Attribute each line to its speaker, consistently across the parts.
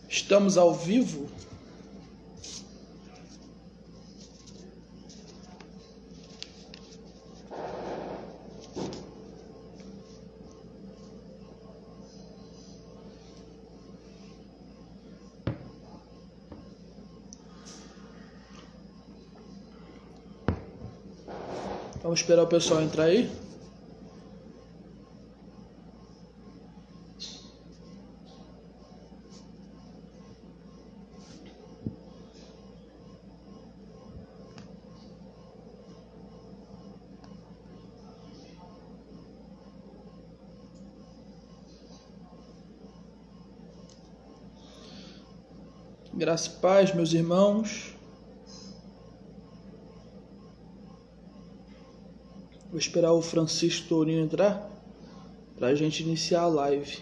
Speaker 1: Estamos ao vivo? Vamos esperar o pessoal entrar aí? Graça e paz, meus irmãos. Vou esperar o Francisco Tourinho entrar para a gente iniciar a live.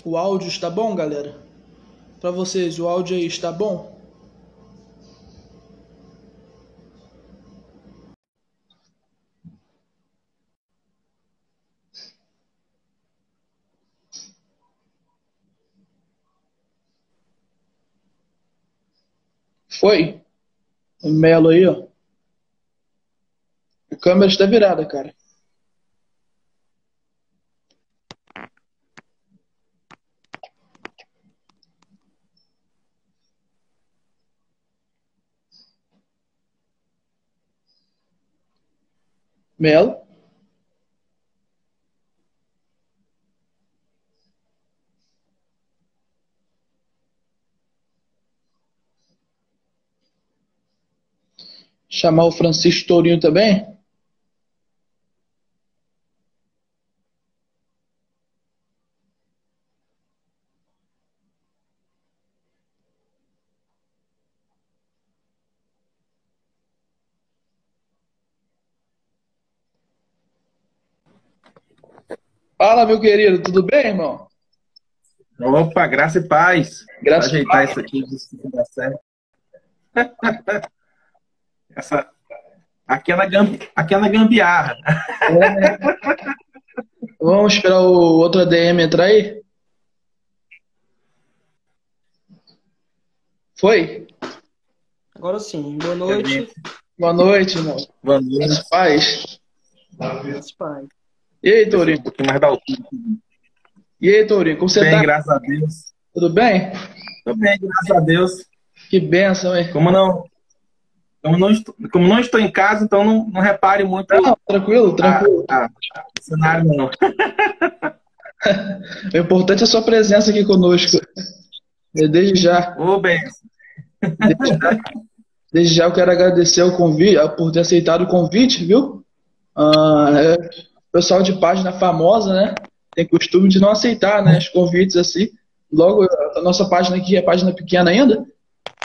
Speaker 1: O áudio está bom, galera? Para vocês, o áudio aí está bom? Foi? O Melo aí, ó. A câmera está virada, cara. Melo? Chamar o Francisco Tourinho também? Fala, meu querido, tudo bem, irmão?
Speaker 2: Opa, graça e paz. Vou
Speaker 1: Graças a
Speaker 2: ajeitar isso aqui, ver se vai dar certo. Essa, aqui é na gambiarra.
Speaker 1: Deus. Vamos esperar o outro ADM entrar aí? Foi?
Speaker 3: Agora sim, boa noite.
Speaker 1: Boa noite, irmão.
Speaker 2: Boa
Speaker 1: Graças
Speaker 2: noite.
Speaker 1: a paz.
Speaker 3: Meus pais.
Speaker 1: E aí,
Speaker 2: Um
Speaker 1: Tourinho?
Speaker 2: pouquinho mais da altura.
Speaker 1: E aí, Tourinho, como você
Speaker 2: Bem,
Speaker 1: tá?
Speaker 2: graças a Deus.
Speaker 1: Tudo bem?
Speaker 2: Tô bem, graças a Deus.
Speaker 1: Que bênção, hein?
Speaker 2: Como não estou em casa, então não repare muito
Speaker 1: Não, tranquilo, tranquilo.
Speaker 2: o cenário, não.
Speaker 1: O importante é a sua presença aqui conosco. Desde já,
Speaker 2: Ô, bem,
Speaker 1: desde já eu quero agradecer o convite, por ter aceitado o convite, viu? O pessoal de página famosa, né? Tem costume de não aceitar, né, os convites assim. Logo, a nossa página aqui é página pequena ainda,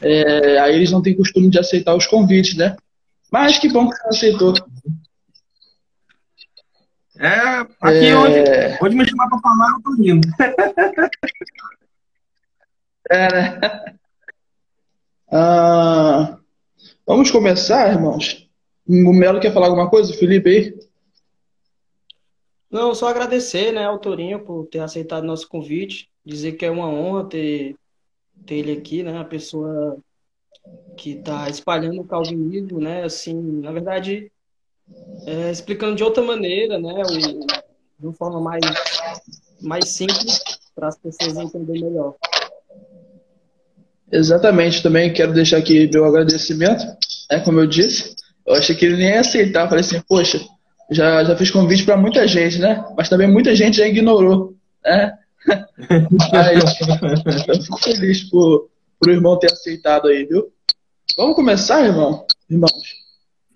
Speaker 1: aí eles não têm costume de aceitar os convites, né? Mas que bom que você aceitou.
Speaker 2: aqui onde me chamar para falar, eu tô indo.
Speaker 1: Né? Vamos começar, irmãos. O Melo quer falar alguma coisa? O Felipe aí?
Speaker 3: Não, só agradecer, né, ao Tourinho por ter aceitado nosso convite, dizer que é uma honra ter ele aqui, né, a pessoa que está espalhando o calvinismo, né, assim, na verdade, explicando de outra maneira, né, de uma forma mais simples para as pessoas entenderem melhor.
Speaker 1: Exatamente, também quero deixar aqui meu agradecimento, né, como eu disse. Eu achei que ele nem ia aceitar. Falei assim, poxa, já fiz convite para muita gente, né? Mas também muita gente já ignorou, né? Mas eu fico feliz por o irmão ter aceitado aí, viu? Vamos começar, irmãos.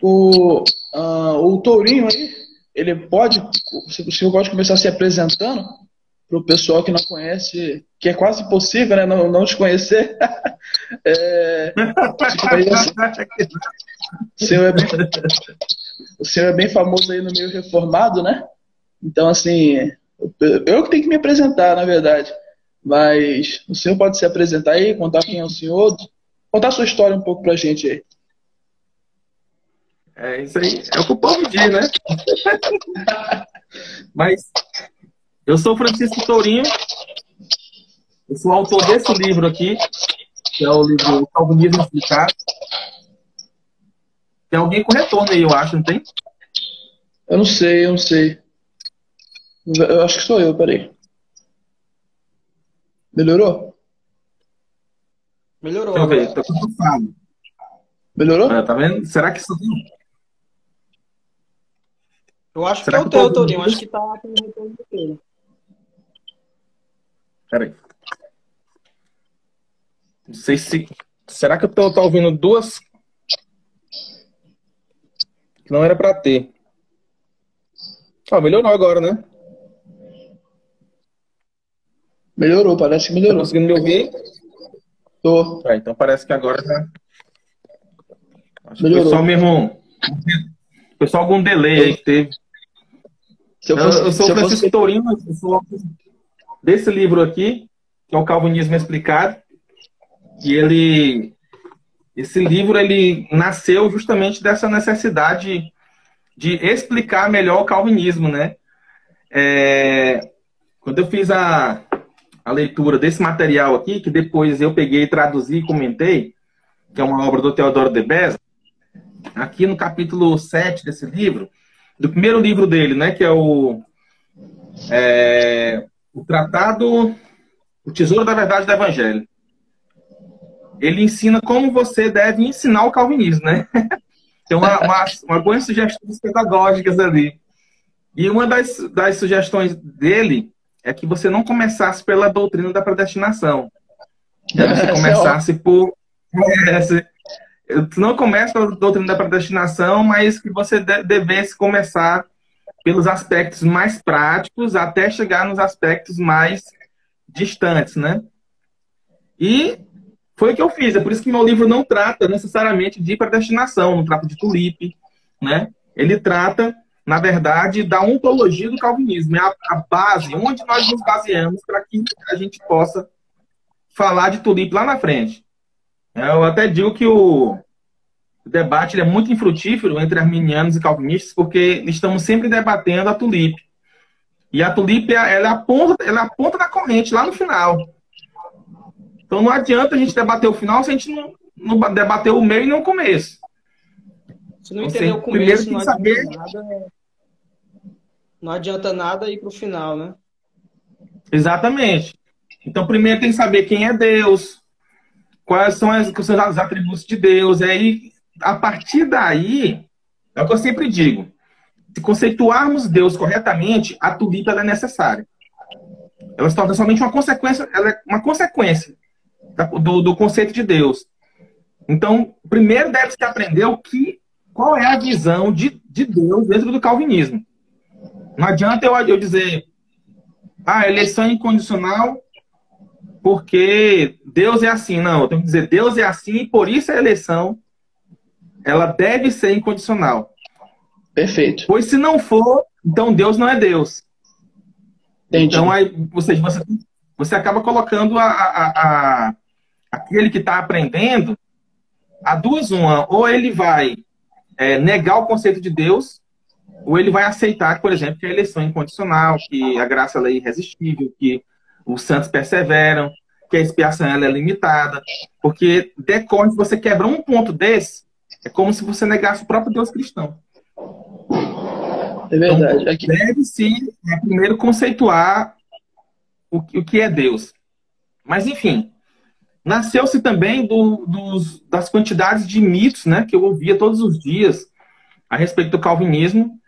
Speaker 1: O Tourinho aí, ele pode, o senhor pode começar se apresentando para o pessoal que não conhece, que é quase impossível, né, não te conhecer. O senhor o senhor é bem famoso aí no meio reformado, né? Então, assim, eu que tenho que me apresentar, na verdade. Mas o senhor pode se apresentar aí, contar quem é o senhor, contar a sua história um pouco pra gente aí.
Speaker 2: É isso aí. É o que o povo diz, né? Mas eu sou Francisco Tourinho. Eu sou autor desse livro aqui, que é o livro O Calvinismo Explicado. Tem alguém com retorno aí, eu acho, não tem?
Speaker 1: Eu não sei, eu não sei. Eu acho que sou eu, peraí. Melhorou?
Speaker 3: Melhorou
Speaker 2: Deixa eu ver,
Speaker 3: agora.
Speaker 2: tô com falo.
Speaker 1: Melhorou?
Speaker 2: Olha, tá vendo? Será que isso...
Speaker 3: Eu acho que
Speaker 2: Será
Speaker 3: é
Speaker 2: que
Speaker 3: o
Speaker 2: eu tô
Speaker 3: teu,
Speaker 2: ouvindo
Speaker 3: Torinho.
Speaker 2: duas?
Speaker 3: Acho que tá com o retorno do teu.
Speaker 2: Peraí. Não sei se... Será que eu tô ouvindo duas que não era pra ter? Ah, melhorou agora, né?
Speaker 1: Melhorou, parece que
Speaker 2: Tá
Speaker 1: melhorou.
Speaker 2: conseguindo me ouvir?
Speaker 1: Tô.
Speaker 2: Ah, então parece que agora já... Acho que foi só
Speaker 1: Melhorou.
Speaker 2: mesmo... Foi só algum delay aí
Speaker 1: Eu-
Speaker 2: que teve.
Speaker 1: se eu
Speaker 2: Eu
Speaker 1: fosse,
Speaker 2: sou
Speaker 1: se
Speaker 2: o
Speaker 1: eu fosse,
Speaker 2: Francisco Tourinho, eu sou desse livro aqui, que é o Calvinismo Explicado. E esse livro ele nasceu justamente dessa necessidade de explicar melhor o calvinismo, né? Quando eu fiz a leitura desse material aqui, que depois eu peguei, traduzi e comentei, que é uma obra do Teodoro de Beza, aqui no capítulo 7 desse livro, do primeiro livro dele, né, que é o Tratado, o Tesouro da Verdade do Evangelho. Ele ensina como você deve ensinar o calvinismo, né? Tem uma boas sugestões pedagógicas ali. E uma das sugestões dele é que você não começasse pela doutrina da predestinação. Né? Você
Speaker 1: essa é ótima.
Speaker 2: começasse por... Tu não começa pela doutrina da predestinação, mas que você devesse começar pelos aspectos mais práticos até chegar nos aspectos mais distantes, né? E foi o que eu fiz. É por isso que meu livro não trata necessariamente de predestinação, não trata de tulipe, né? Ele trata, na verdade, da ontologia do calvinismo. É a base, onde nós nos baseamos para que a gente possa falar de tulipe lá na frente. Eu até digo que o debate é muito infrutífero entre arminianos e calvinistas, porque estamos sempre debatendo a tulipe. E a tulipe, ela é a ponta da corrente, lá no final. Então não adianta a gente debater o final se a gente não debater o meio e não o começo.
Speaker 3: Se não
Speaker 2: Então,
Speaker 3: entender o
Speaker 2: primeiro
Speaker 3: começo,
Speaker 2: tem
Speaker 3: não
Speaker 2: que
Speaker 3: adianta
Speaker 2: saber...
Speaker 3: nada. Não adianta nada ir pro final, né?
Speaker 2: Exatamente. Então, primeiro tem que saber quem é Deus, quais são os atributos de Deus. E aí, a partir daí, é o que eu sempre digo. Se conceituarmos Deus corretamente, a tulipa ela é necessária. Ela se torna somente uma consequência, ela é uma consequência do conceito de Deus. Então, primeiro deve-se aprender qual é a visão de Deus dentro do calvinismo. Não adianta eu dizer, eleição é incondicional porque Deus é assim. Não, eu tenho que dizer, Deus é assim e por isso a eleição ela deve ser incondicional.
Speaker 1: Perfeito.
Speaker 2: Pois se não for, então Deus não é Deus.
Speaker 1: Entendi.
Speaker 2: Então, ou seja, você acaba colocando aquele que está aprendendo a duas uma. Ou ele vai negar o conceito de Deus, ou ele vai aceitar, por exemplo, que a eleição é incondicional, que a graça ela é irresistível, que os santos perseveram, que a expiação ela é limitada. Porque decorre, se você quebra um ponto desse, é como se você negasse o próprio Deus cristão.
Speaker 1: É verdade.
Speaker 2: Então, deve-se primeiro conceituar o que é Deus. Mas, enfim, nasceu-se também das quantidades de mitos, né, que eu ouvia todos os dias a respeito do calvinismo.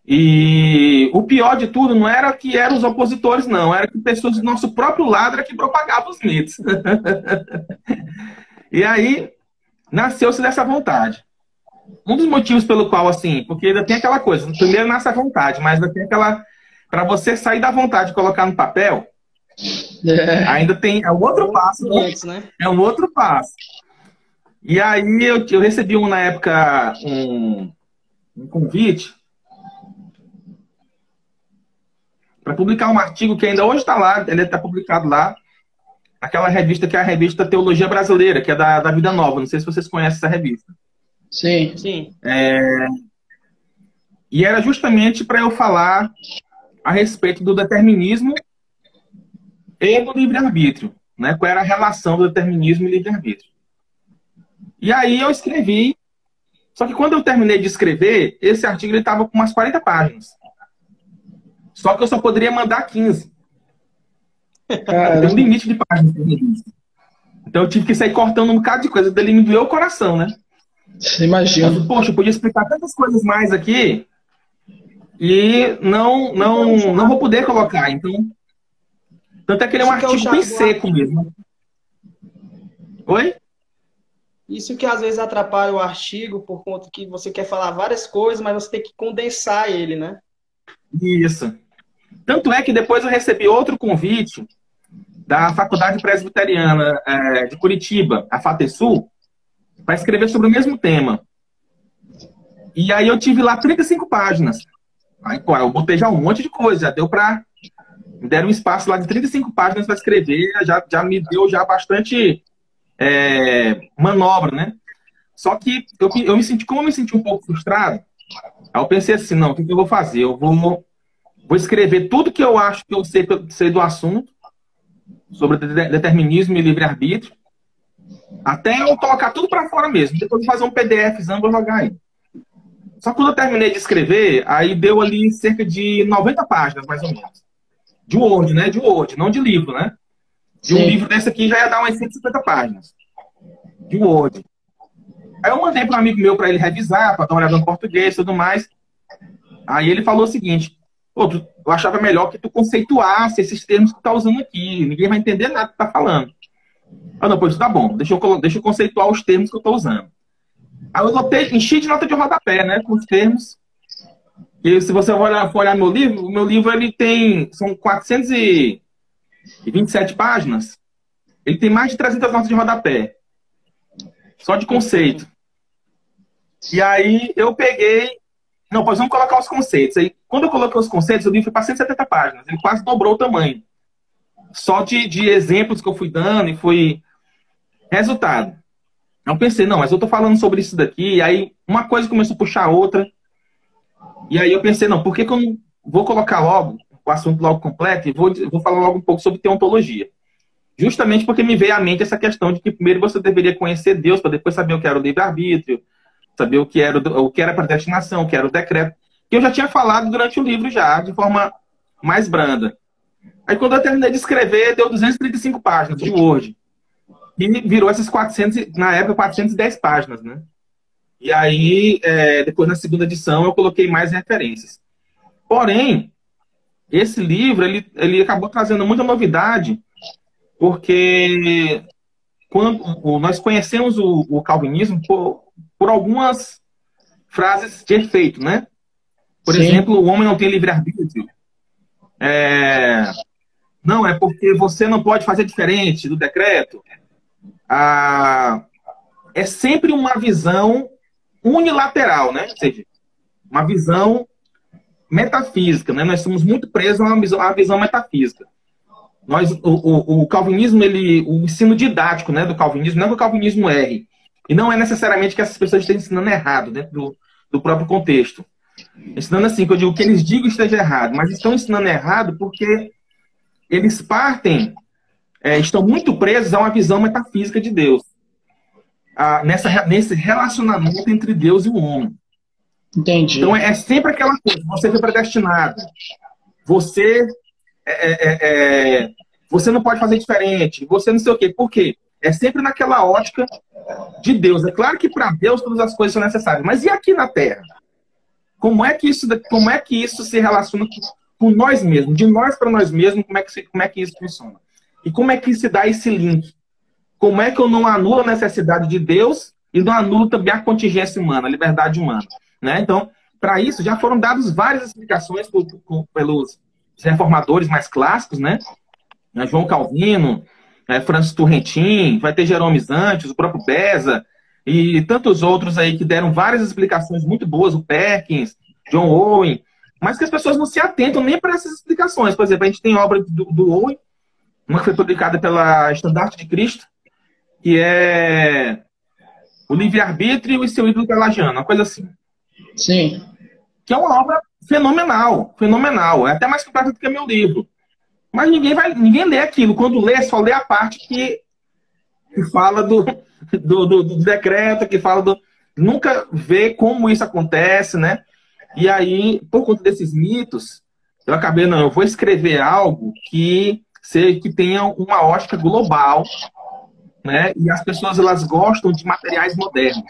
Speaker 2: E o pior de tudo não era que eram os opositores, não. Era que pessoas do nosso próprio lado era que propagavam os mitos. E aí, nasceu-se dessa vontade. Um dos motivos pelo qual, assim, porque ainda tem aquela coisa, primeiro nasce a vontade, mas ainda tem aquela... Para você sair da vontade e colocar no papel, ainda tem... É um outro passo, né? É um outro passo. E aí eu recebi na época um convite para publicar um artigo que ainda hoje está lá, ele está publicado lá, naquela revista que é a revista Teologia Brasileira, que é da Vida Nova. Não sei se vocês conhecem essa revista.
Speaker 1: Sim.
Speaker 3: Sim.
Speaker 2: E era justamente para eu falar a respeito do determinismo e do livre-arbítrio, né? Qual era a relação do determinismo e livre-arbítrio. E aí eu escrevi, só que quando eu terminei de escrever, esse artigo estava com umas 40 páginas. Só que eu só poderia mandar 15. Tem um limite de páginas. Então eu tive que sair cortando um bocado de coisa, dele me doeu o coração, né?
Speaker 1: Imagino.
Speaker 2: Poxa, eu podia explicar tantas coisas mais aqui e não vou poder colocar. Então, tanto é que ele é um artigo bem seco mesmo. Oi?
Speaker 3: Isso que às vezes atrapalha o artigo por conta que você quer falar várias coisas, mas você tem que condensar ele, né?
Speaker 2: Isso. Tanto é que depois eu recebi outro convite da Faculdade Presbiteriana de Curitiba, a FATESUL, para escrever sobre o mesmo tema. E aí eu tive lá 35 páginas. Aí, pô, eu botei já um monte de coisa, já deu para... Me deram um espaço lá de 35 páginas para escrever, já me deu já bastante manobra, né? Só que eu me senti, como eu me senti um pouco frustrado, aí eu pensei assim, não, o que eu vou fazer? Eu vou escrever tudo que eu acho que eu sei do assunto, sobre determinismo e livre-arbítrio, até eu colocar tudo para fora mesmo. Depois eu vou fazer um PDFzão, vou jogar aí. Só que quando eu terminei de escrever, aí deu ali cerca de 90 páginas, mais ou menos. De Word, né? De Word, não de livro, né? De um livro desse aqui já ia dar umas 150 páginas. De Word. Aí eu mandei para um amigo meu para ele revisar, para dar uma olhada no português e tudo mais. Aí ele falou o seguinte: pô, eu achava melhor que tu conceituasse esses termos que tu tá usando aqui. Ninguém vai entender nada que tu tá falando. Ah, não, pois tá bom. Deixa eu conceituar os termos que eu tô usando. Aí eu enchi de nota de rodapé, né? Com os termos. E se você for olhar meu livro, o meu livro ele são 427 páginas. Ele tem mais de 300 notas de rodapé. Só de conceito. E aí eu peguei... Não, pois vamos colocar os conceitos. Aí, quando eu coloquei os conceitos, o livro foi para 170 páginas. Ele quase dobrou o tamanho. Só de exemplos que eu fui dando e fui... Resultado. Eu pensei, não, mas eu tô falando sobre isso daqui. E aí uma coisa começou a puxar a outra. E aí eu pensei, não, por que eu não vou colocar logo o assunto logo completo e vou falar logo um pouco sobre teontologia? Justamente porque me veio à mente essa questão de que primeiro você deveria conhecer Deus para depois saber o que era o livre-arbítrio, saber o que era a predestinação, o que era o decreto. Que eu já tinha falado durante o livro já, de forma mais branda. Aí quando eu terminei de escrever, deu 235 páginas de Word. E virou essas 400, na época, 410 páginas, né? E aí, depois na segunda edição, eu coloquei mais referências. Porém, esse livro, ele acabou trazendo muita novidade, porque quando nós conhecemos o calvinismo por algumas frases de efeito, né? Por exemplo, o homem não tem livre-arbítrio. Não, é porque você não pode fazer diferente do decreto. É sempre uma visão unilateral, né? Ou seja, uma visão metafísica, né? Nós somos muito presos à visão metafísica. O calvinismo, o ensino didático, né, do calvinismo, não é que o calvinismo erre. E não é necessariamente que essas pessoas estejam ensinando errado dentro do próprio contexto. Ensinando assim, que eu digo que eles digam esteja errado, mas estão ensinando errado porque eles estão muito presos a uma visão metafísica de Deus. Nesse relacionamento entre Deus e o homem.
Speaker 1: Entendi.
Speaker 2: Então é sempre aquela coisa, você foi predestinado. Você não pode fazer diferente, você não sei o quê. Por quê? É sempre naquela ótica de Deus. É claro que para Deus todas as coisas são necessárias, mas e aqui na Terra? Como é que isso se relaciona com nós mesmos? De nós para nós mesmos, como é que isso funciona? E como é que se dá esse link? Como é que eu não anulo a necessidade de Deus e não anulo também a contingência humana, a liberdade humana? Né? Então, para isso, já foram dadas várias explicações pelos reformadores mais clássicos, né? João Calvino, Francis Turretin, vai ter Jerome Zantes, o próprio Beza, e tantos outros aí que deram várias explicações muito boas, o Perkins, John Owen, mas que as pessoas não se atentam nem para essas explicações. Por exemplo, a gente tem obra do Owen, uma que foi publicada pela Estandarte de Cristo, que é O Livre-Arbítrio e seu ídolo pelagiano, uma coisa assim.
Speaker 1: Sim.
Speaker 2: Que é uma obra fenomenal, fenomenal. É até mais completa do que meu livro. Mas ninguém lê aquilo. Quando lê, só lê a parte que fala do decreto, que fala do... Nunca vê como isso acontece, né? E aí, por conta desses mitos, eu acabei, não, eu vou escrever algo que tenha uma ótica global, né? E as pessoas, elas gostam de materiais modernos.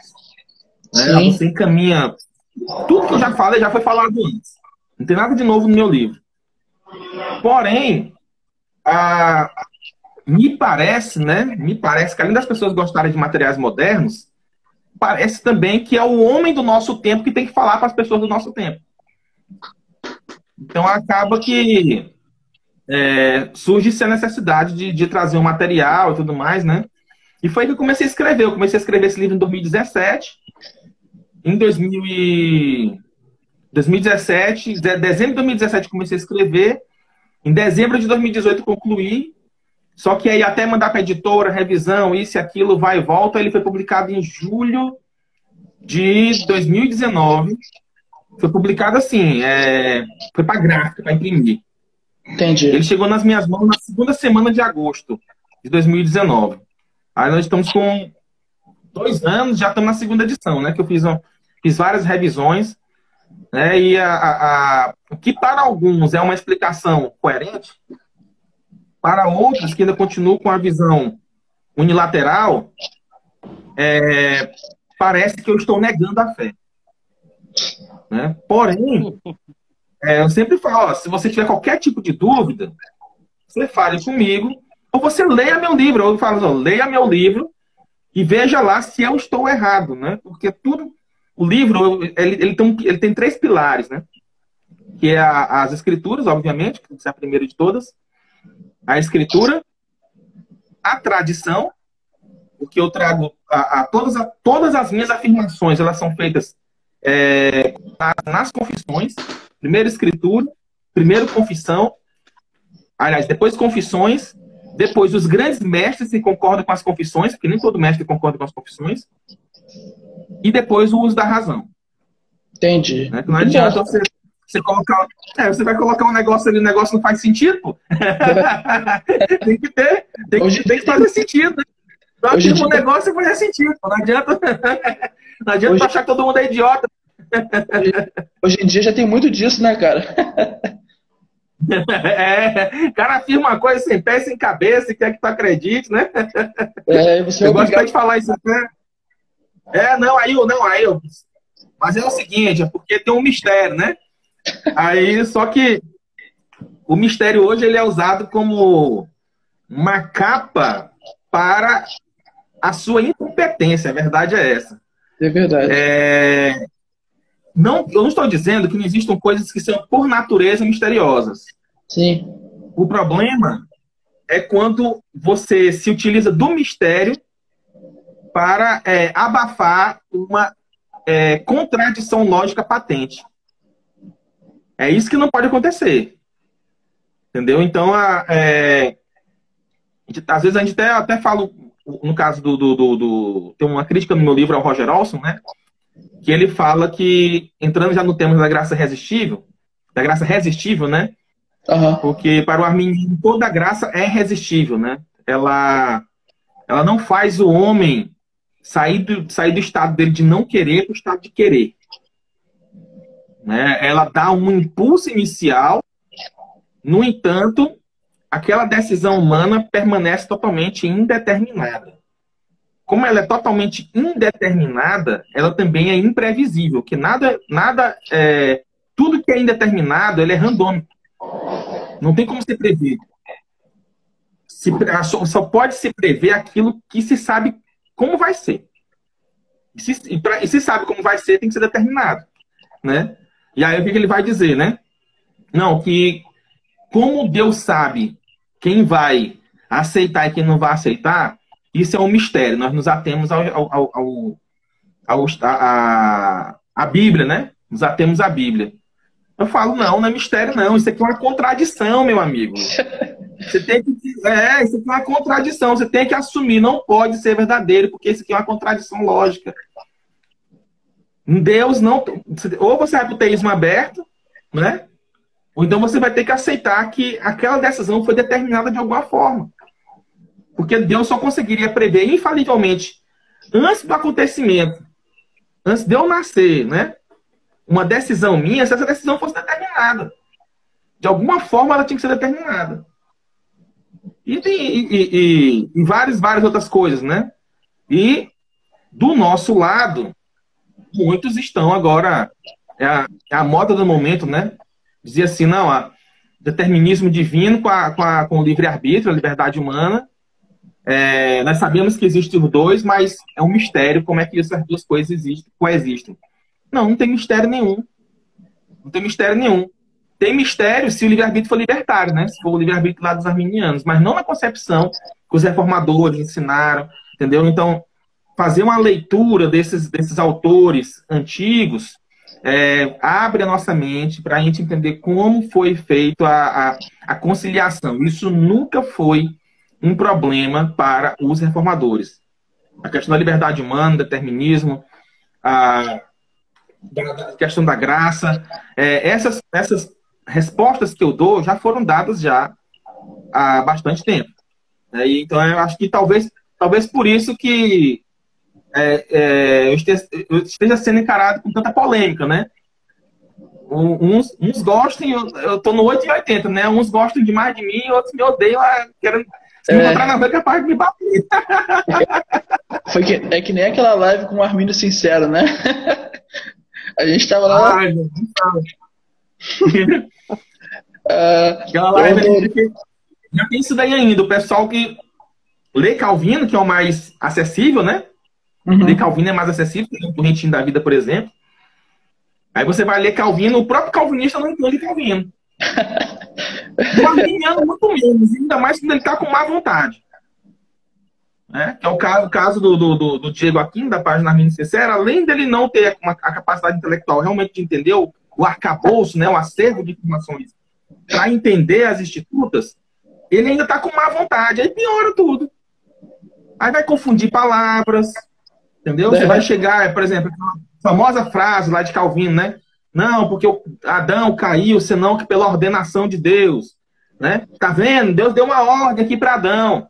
Speaker 2: Né? Você encaminha... Tudo que eu já falei, já foi falado antes. Não tem nada de novo no meu livro. Porém, me parece, né? Me parece que além das pessoas gostarem de materiais modernos, parece também que é o homem do nosso tempo que tem que falar para as pessoas do nosso tempo. Então acaba que surge essa necessidade de trazer um material e tudo mais, né? E foi aí que eu comecei a escrever. Eu comecei a escrever esse livro em 2017. Em 2017, dezembro de 2017 comecei a escrever. Em dezembro de 2018 concluí. Só que aí até mandar para a editora, revisão, isso e aquilo, vai e volta. Ele foi publicado em julho de 2019. Foi publicado assim, foi para gráfica, para imprimir.
Speaker 1: Entendi.
Speaker 2: Ele chegou nas minhas mãos na segunda semana de agosto de 2019. Aí nós estamos com 2 anos, já estamos na segunda edição, né? Que eu fiz várias revisões, né? E o que para alguns é uma explicação coerente, para outros que ainda continuam com a visão unilateral, parece que eu estou negando a fé. Né? Porém, eu sempre falo, ó, se você tiver qualquer tipo de dúvida, você fale comigo, ou você leia meu livro. Eu falo, ó, leia meu livro e veja lá se eu estou errado, né? Porque o livro, ele tem 3 pilares, né? Que é as escrituras, obviamente, que é a primeira de todas. A escritura, a tradição, porque eu trago todas as minhas afirmações, elas são feitas nas confissões. Primeiro escritura, primeiro confissão, aliás, depois confissões, depois os grandes mestres que concordam com as confissões, porque nem todo mestre concorda com as confissões, e depois o uso da razão.
Speaker 1: Entendi.
Speaker 2: Né? Não adianta você colocar... você vai colocar um negócio ali, o negócio não faz sentido, pô. tem que fazer sentido, né? Então, hoje um negócio vai fazer sentido. Não adianta achar que todo mundo é idiota.
Speaker 1: Hoje em dia já tem muito disso, né, cara?
Speaker 2: O cara afirma uma coisa sem pé, sem cabeça e quer que tu acredite, né?
Speaker 1: Você
Speaker 2: eu gosto de falar isso, né? Mas é o seguinte, é porque tem um mistério, né? Aí, só que o mistério hoje ele é usado como uma capa para a sua incompetência. A verdade é essa.
Speaker 1: É verdade.
Speaker 2: Eu não estou dizendo que não existam coisas que são, por natureza, misteriosas.
Speaker 1: Sim.
Speaker 2: O problema é quando você se utiliza do mistério para abafar uma contradição lógica patente. É isso que não pode acontecer. Entendeu? Então, às vezes a gente até fala, no caso tem uma crítica no meu livro ao Roger Olson, né? Que ele fala que, entrando já no tema da graça irresistível, né?
Speaker 1: Uhum.
Speaker 2: Porque para o arminiano toda graça é irresistível, né? Ela não faz o homem sair do estado dele de não querer para o estado de querer. Né? Ela dá um impulso inicial, no entanto, aquela decisão humana permanece totalmente indeterminada. Como ela é totalmente indeterminada, ela também é imprevisível, que tudo que é indeterminado, ele é randômico. Não tem como se prever. Só pode se prever aquilo que se sabe como vai ser. E se sabe como vai ser, tem que ser determinado. Né? E aí o que ele vai dizer, né? Não, que como Deus sabe quem vai aceitar e quem não vai aceitar, isso é um mistério. Nós nos atemos à Bíblia, né? Nos atemos à Bíblia. Eu falo, não é mistério, não. Isso aqui é uma contradição, meu amigo. Você tem que... isso aqui é uma contradição. Você tem que assumir. Não pode ser verdadeiro, porque isso aqui é uma contradição lógica. Deus não... Ou você vai para o teísmo aberto, né? Ou então você vai ter que aceitar que aquela decisão foi determinada de alguma forma. Porque Deus só conseguiria prever infalivelmente, antes do acontecimento, antes de eu nascer, né? Uma decisão minha, se essa decisão fosse determinada. De alguma forma ela tinha que ser determinada. E várias outras coisas, né? E do nosso lado, muitos estão agora, é a moda do momento, né? Dizia assim, não, determinismo divino com o livre-arbítrio, a liberdade humana. Nós sabemos que existem os dois, mas é um mistério como é que essas duas coisas coexistem. Não tem mistério nenhum. Não tem mistério nenhum. Tem mistério se o livre-arbítrio for libertário, né? Se for o livre-arbítrio lá dos arminianos, mas não na concepção que os reformadores ensinaram, entendeu? Então, fazer uma leitura desses autores antigos abre a nossa mente para a gente entender como foi feito a conciliação. Isso nunca foi um problema para os reformadores. A questão da liberdade humana, determinismo, a questão da graça, essas respostas que eu dou já foram dadas já há bastante tempo. Então, eu acho que talvez por isso que eu esteja sendo encarado com tanta polêmica, né? Uns gostam, eu tô no 8,80, né? Uns gostam demais de mim, outros me odeiam, querendo se me encontrar na rua, é capaz de me bater.
Speaker 1: É que nem aquela live com o Armínio Sincero, né? A gente tava lá.
Speaker 2: Ai, não aquela live já tem isso daí ainda. O pessoal que lê Calvino, que é o mais acessível, né?
Speaker 1: Uhum.
Speaker 2: Ler Calvino é mais acessível, que o Correntinho da Vida, por exemplo. Aí você vai ler Calvino, o próprio calvinista não entende Calvino. O arminiano muito menos, ainda mais quando ele está com má vontade. Que é o caso do Diego Aquino, da página Armínio Sincero. Além dele não ter a capacidade intelectual realmente de entender o arcabouço, né, o acervo de informações para entender as institutas, ele ainda está com má vontade. Aí piora tudo. Aí vai confundir palavras, entendeu? Você vai chegar, por exemplo, a famosa frase lá de Calvino, né? Não, porque Adão caiu, senão que pela ordenação de Deus, né? Tá vendo? Deus deu uma ordem aqui para Adão.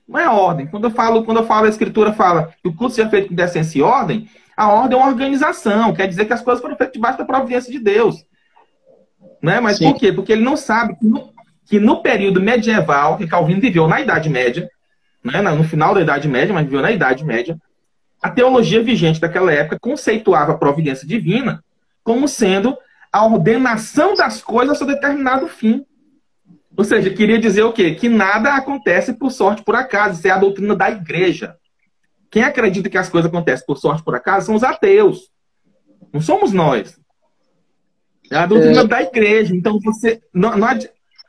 Speaker 2: Não é ordem. Quando eu falo, a Escritura fala que o culto seja feito com decência e ordem, a ordem é uma organização. Quer dizer que as coisas foram feitas debaixo da providência de Deus. Né? Mas Sim. Por quê? Porque ele não sabe que no período medieval, que Calvino viveu na Idade Média, né? No final da Idade Média, mas viveu na Idade Média, a teologia vigente daquela época conceituava a providência divina como sendo a ordenação das coisas a seu determinado fim. Ou seja, queria dizer o quê? Que nada acontece por sorte, por acaso. Isso é a doutrina da igreja. Quem acredita que as coisas acontecem por sorte, por acaso, são os ateus. Não somos nós. É a doutrina da igreja. Então,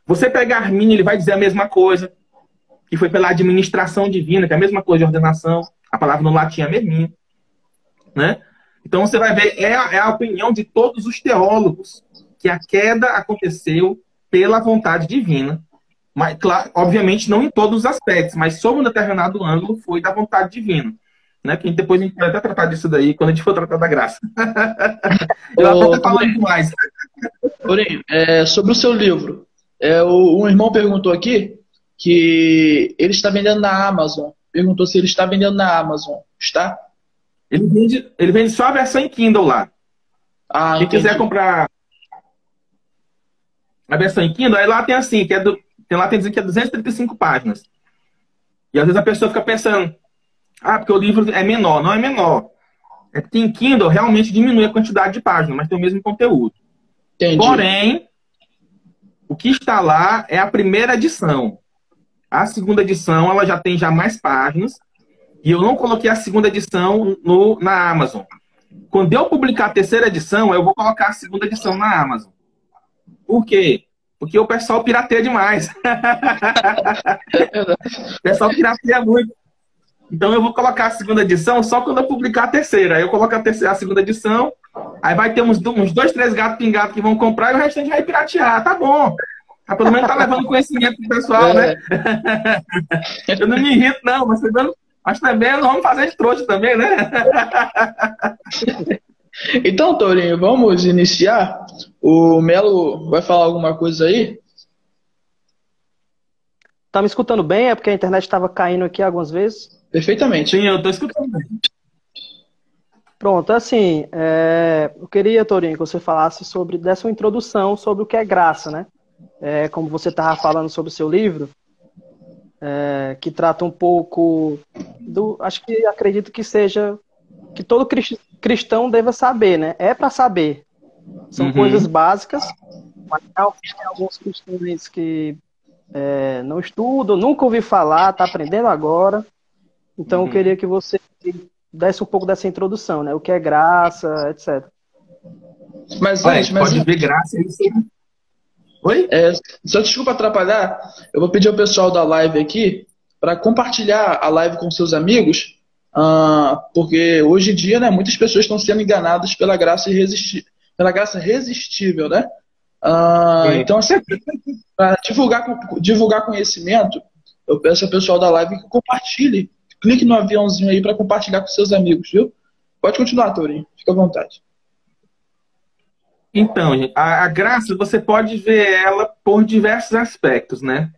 Speaker 2: você pegar Armínio, ele vai dizer a mesma coisa. Que foi pela administração divina, que é a mesma coisa de ordenação. A palavra no latim é a mesminha. Né? Então, você vai ver, é a opinião de todos os teólogos que a queda aconteceu pela vontade divina, mas, claro, obviamente não em todos os aspectos, mas sob um determinado ângulo foi da vontade divina. Né? Que depois a gente vai até tratar disso daí, quando a gente for tratar da graça. Eu estou falando demais.
Speaker 1: Porém, sobre o seu livro, um irmão perguntou aqui que ele está vendendo na Amazon. Perguntou se ele está vendendo na Amazon. Está?
Speaker 2: Ele vende só a versão em Kindle lá. Quem quiser comprar a versão em Kindle, aí lá tem assim, lá tem dizendo que é 235 páginas. E às vezes a pessoa fica pensando, porque o livro é menor. Não é menor. É porque em Kindle realmente diminui a quantidade de páginas, mas tem o mesmo conteúdo.
Speaker 1: Entendi.
Speaker 2: Porém, o que está lá é a primeira edição. A segunda edição, ela já tem mais páginas. E eu não coloquei a segunda edição na Amazon. Quando eu publicar a terceira edição, eu vou colocar a segunda edição na Amazon. Por quê? Porque o pessoal pirateia demais. O pessoal pirateia muito. Então eu vou colocar a segunda edição só quando eu publicar a terceira. Aí eu coloco a segunda edição, aí vai ter uns 2, 3 gatos pingados que vão comprar e o restante vai piratear. Tá bom. Ah, pelo menos tá levando conhecimento pro pessoal, né? Eu não me irrito, não, mas também não vamos fazer de trouxa também, né?
Speaker 1: Então, Tourinho, vamos iniciar. O Melo vai falar alguma coisa aí?
Speaker 3: Tá me escutando bem? É porque a internet estava caindo aqui algumas vezes.
Speaker 1: Perfeitamente.
Speaker 2: Sim, eu tô escutando.
Speaker 3: Pronto, assim, eu queria, Tourinho, que você falasse dessa introdução sobre o que é graça, né? Como você estava falando sobre o seu livro, que trata um pouco acho que acredito que seja, que todo cristão deva saber, né? É para saber. São coisas básicas, mas tem alguns cristãos que não estudam, nunca ouvi falar, tá aprendendo agora. Então eu queria que você desse um pouco dessa introdução, né? O que é graça, etc.
Speaker 1: Mas
Speaker 2: pode ver graça aí. Oi?
Speaker 1: Só desculpa atrapalhar, eu vou pedir ao pessoal da live aqui para compartilhar a live com seus amigos, porque hoje em dia, né, muitas pessoas estão sendo enganadas pela graça irresistível, né? Então, assim, para divulgar conhecimento, eu peço ao pessoal da live que compartilhe. Clique no aviãozinho aí para compartilhar com seus amigos, viu? Pode continuar, Tourinho. Fica à vontade.
Speaker 2: Então, gente, a graça, você pode ver ela por diversos aspectos, né?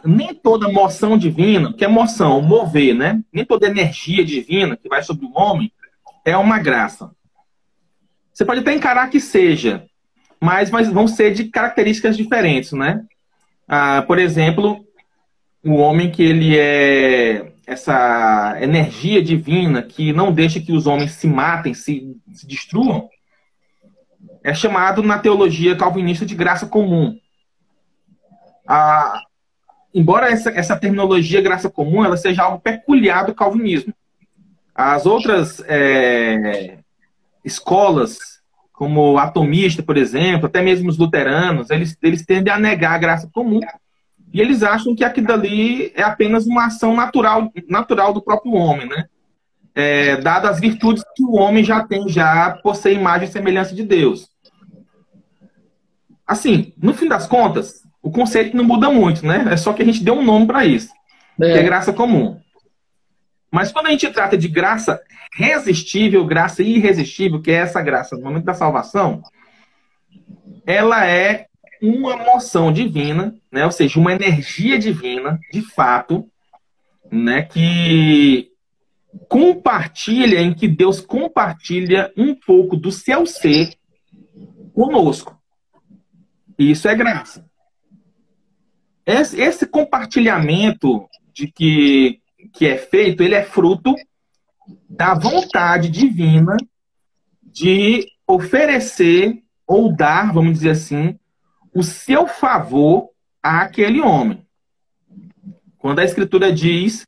Speaker 2: Nem toda moção divina, que é moção, mover, né? Nem toda energia divina que vai sobre o homem é uma graça. Você pode até encarar que seja, mas vão ser de características diferentes, né? Por exemplo, o homem que ele é essa energia divina que não deixa que os homens se matem, se destruam, é chamado na teologia calvinista de graça comum. Embora essa terminologia graça comum ela seja algo peculiar do calvinismo. As outras escolas, como o atomista, por exemplo, até mesmo os luteranos, eles tendem a negar a graça comum. E eles acham que aquilo dali é apenas uma ação natural do próprio homem, né? Dadas as virtudes que o homem já tem por ser imagem e semelhança de Deus. Assim, no fim das contas, o conceito não muda muito, né? É só que a gente deu um nome para isso, que é graça comum. Mas quando a gente trata de graça resistível, graça irresistível, que é essa graça no momento da salvação, ela é uma moção divina, né? Ou seja, uma energia divina, de fato, né? Que Deus compartilha um pouco do seu ser conosco. E isso é graça. Esse compartilhamento que é feito, ele é fruto da vontade divina de oferecer ou dar, vamos dizer assim, o seu favor àquele homem. Quando a Escritura diz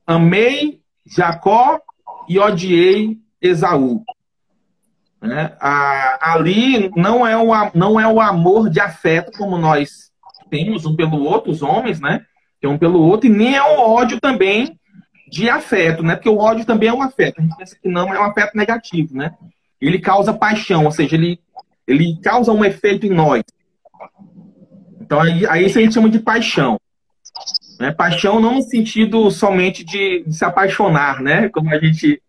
Speaker 2: amei Jacó e odiei Esaú. Ali não é o amor de afeto como nós temos um pelo outro, os homens, né? Tem um pelo outro, e nem é o ódio também de afeto, né? Porque o ódio também é um afeto. A gente pensa que não, é um afeto negativo, né? Ele causa paixão, ou seja, ele causa um efeito em nós. Então aí a gente chama de paixão. Né? Paixão não no sentido somente de se apaixonar, né? Como a gente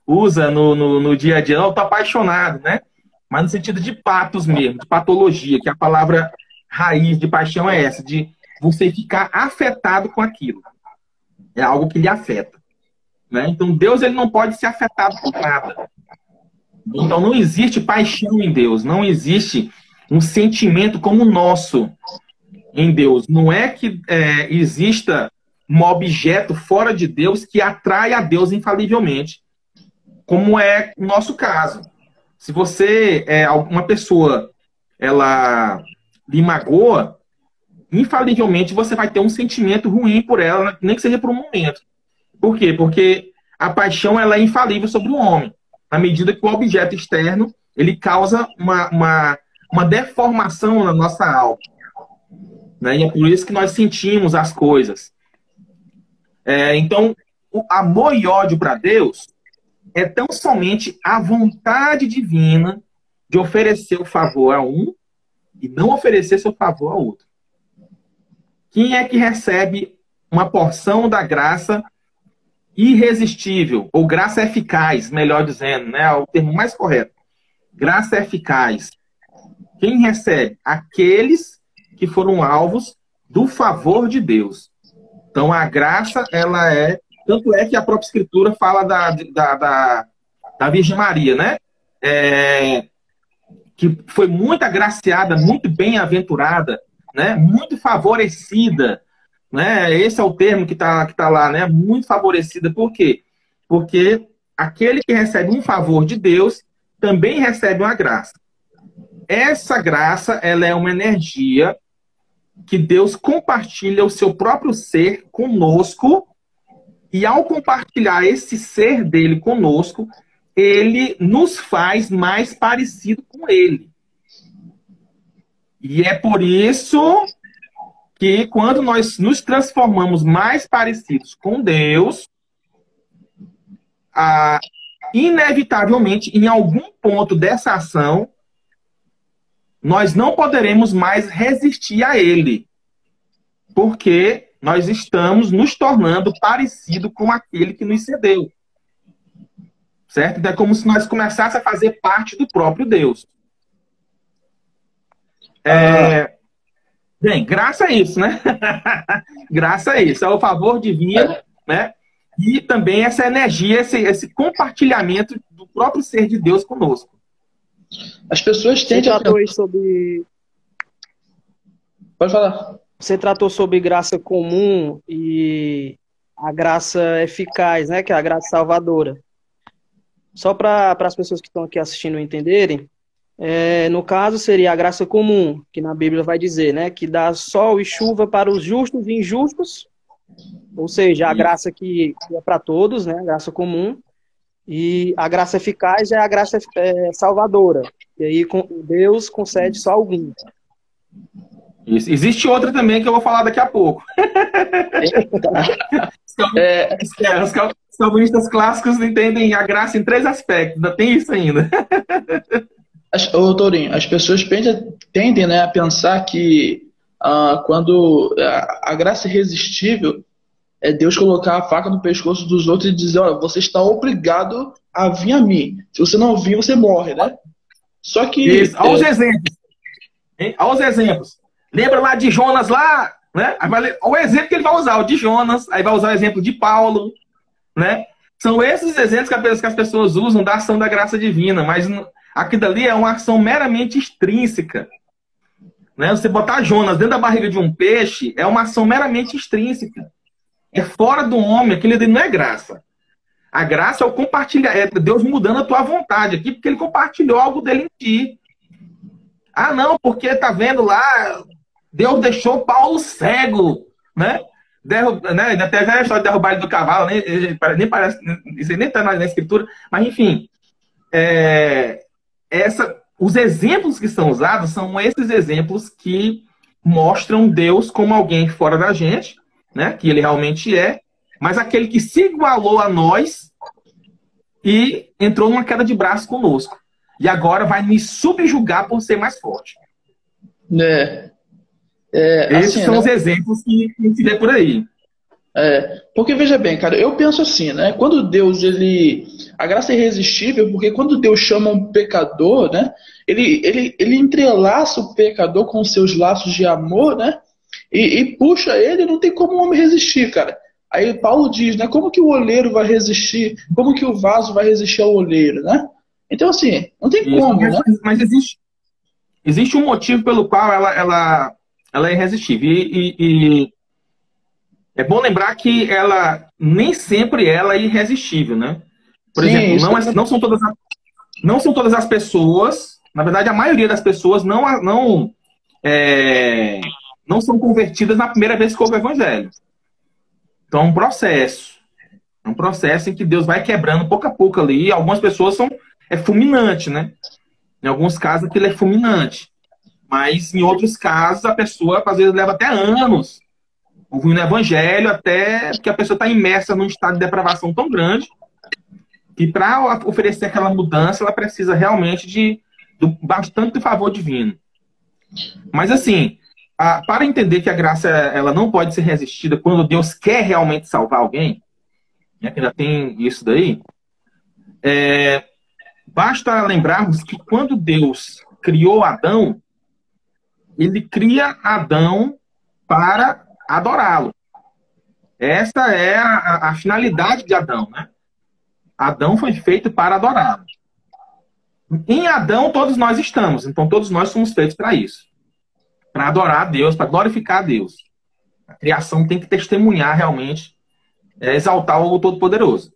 Speaker 2: usa no dia a dia, eu tô apaixonado, né? Mas no sentido de patos mesmo, de patologia, que a palavra raiz de paixão é essa, de você ficar afetado com aquilo. É algo que lhe afeta. Né? Então Deus ele não pode ser afetado por nada. Então não existe paixão em Deus, não existe um sentimento como o nosso em Deus. Não é que exista um objeto fora de Deus que atrai a Deus infalivelmente, como é o nosso caso. Se você uma pessoa, ela lhe magoa, infalivelmente você vai ter um sentimento ruim por ela, nem que seja por um momento. Por quê? Porque a paixão ela é infalível sobre o homem, na medida que o objeto externo ele causa uma deformação na nossa alma. Né? E é por isso que nós sentimos as coisas. Então, o amor e ódio para Deus é tão somente a vontade divina de oferecer o favor a um e não oferecer seu favor ao outro. Quem é que recebe uma porção da graça irresistível, ou graça eficaz, melhor dizendo, né? É o termo mais correto. Graça eficaz. Quem recebe? Aqueles que foram alvos do favor de Deus. Então, a graça, ela é... Tanto é que a própria Escritura fala da Virgem Maria, né? Que foi muito agraciada, muito bem-aventurada, né? Muito favorecida, né? Esse é o termo que tá lá, né? Muito favorecida. Por quê? Porque aquele que recebe um favor de Deus também recebe uma graça. Essa graça, ela é uma energia que Deus compartilha o seu próprio ser conosco, e ao compartilhar esse ser dele conosco, ele nos faz mais parecido com ele. E é por isso que quando nós nos transformamos mais parecidos com Deus, inevitavelmente, em algum ponto dessa ação, nós não poderemos mais resistir a ele. Porque nós estamos nos tornando parecido com aquele que nos cedeu. Certo? Então é como se nós começássemos a fazer parte do próprio Deus. Bem, graça é isso, né? Graça é isso. É o favor divino, né? E também essa energia, esse compartilhamento do próprio ser de Deus conosco.
Speaker 1: As pessoas tendem a... Pode falar.
Speaker 3: Você tratou sobre graça comum e a graça eficaz, né? Que é a graça salvadora. Só para as pessoas que estão aqui assistindo entenderem, no caso seria a graça comum, que na Bíblia vai dizer, né? Que dá sol e chuva para os justos e injustos, ou seja, a graça que é para todos, né? A graça comum. E a graça eficaz é a graça salvadora. E aí Deus concede só alguns.
Speaker 2: Isso. Existe outra também que eu vou falar daqui a pouco. Os calvinistas clássicos entendem a graça em 3 aspectos. Ainda tem isso ainda.
Speaker 1: Torinho, as pessoas tendem, né, a pensar que quando a graça irresistível é Deus colocar a faca no pescoço dos outros e dizer, olha, você está obrigado a vir a mim. Se você não vir, você morre, né? Só que...
Speaker 2: Isso. Olha os exemplos. Hein? Olha os exemplos. Lembra lá de Jonas lá, né? Olha o exemplo que ele vai usar, o de Jonas, aí vai usar o exemplo de Paulo, né? São esses exemplos que as pessoas usam da ação da graça divina, mas aquilo ali é uma ação meramente extrínseca. Né? Você botar Jonas dentro da barriga de um peixe é uma ação meramente extrínseca. É fora do homem, aquilo ali não é graça. A graça é o compartilhar, é Deus mudando a tua vontade aqui, porque ele compartilhou algo dele em ti. Ah, não, porque tá vendo lá... Deus deixou Paulo cego, né? Até a história de derrubar ele do cavalo, nem parece, isso nem está na escritura, mas enfim, os exemplos que são usados são esses exemplos que mostram Deus como alguém fora da gente, né? Que ele realmente é, mas aquele que se igualou a nós e entrou numa queda de braço conosco. E agora vai me subjugar por ser mais forte. Esses são, né, os exemplos que a gente vê por aí.
Speaker 1: Porque veja bem, cara, eu penso assim, né? Quando Deus, a graça é irresistível, porque quando Deus chama um pecador, né? Ele entrelaça o pecador com seus laços de amor, né? E puxa ele, não tem como o homem resistir, cara. Aí Paulo diz, né? Como que o oleiro vai resistir? Como que o vaso vai resistir ao oleiro, né? Então, assim, não tem como, né?
Speaker 2: Mas existe um motivo pelo qual ela é irresistível. E é bom lembrar que nem sempre ela é irresistível, né? Por exemplo, não são todas as pessoas, na verdade, a maioria das pessoas não são convertidas na primeira vez que ouve o Evangelho. Então, é um processo. É um processo em que Deus vai quebrando pouco a pouco ali. Algumas pessoas é fulminante, né? Em alguns casos, aquilo é fulminante. Mas, em outros casos, a pessoa, às vezes, leva até anos ouvindo o Evangelho, até que a pessoa está imersa num estado de depravação tão grande que, para oferecer aquela mudança, ela precisa realmente do bastante favor divino. Mas assim, para entender que a graça ela não pode ser resistida quando Deus quer realmente salvar alguém, né, que ainda tem isso daí, basta lembrarmos que quando Deus criou Adão, ele cria Adão para adorá-lo. Essa é a finalidade de Adão, né? Adão foi feito para adorá-lo. Em Adão todos nós estamos, então todos nós somos feitos para isso. Para adorar a Deus, para glorificar a Deus. A criação tem que testemunhar realmente, exaltar o Todo-Poderoso.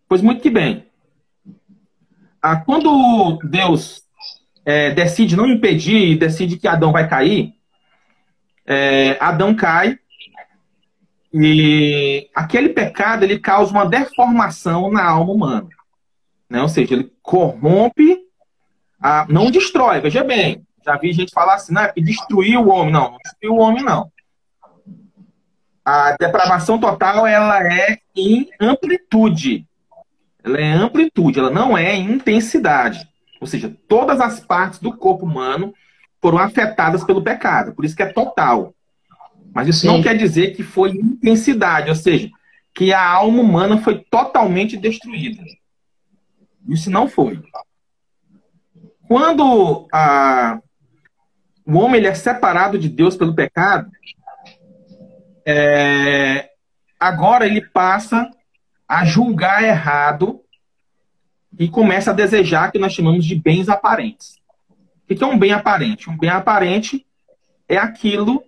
Speaker 2: Pois muito que bem. Quando Deus decide não impedir e decide que Adão vai cair, Adão cai e aquele pecado ele causa uma deformação na alma humana. Né? Ou seja, ele corrompe, não destrói, veja bem. Já vi gente falar assim, que destruiu o homem. Não, não destruiu o homem, não. A depravação total, ela é em amplitude. Ela é em amplitude, ela não é em intensidade. Ou seja, todas as partes do corpo humano foram afetadas pelo pecado. Por isso que é total. Mas isso não quer dizer que foi em intensidade. Ou seja, que a alma humana foi totalmente destruída. Isso não foi. Quando o homem ele é separado de Deus pelo pecado, agora ele passa a julgar errado e começa a desejar o que nós chamamos de bens aparentes. O que é um bem aparente? Um bem aparente é aquilo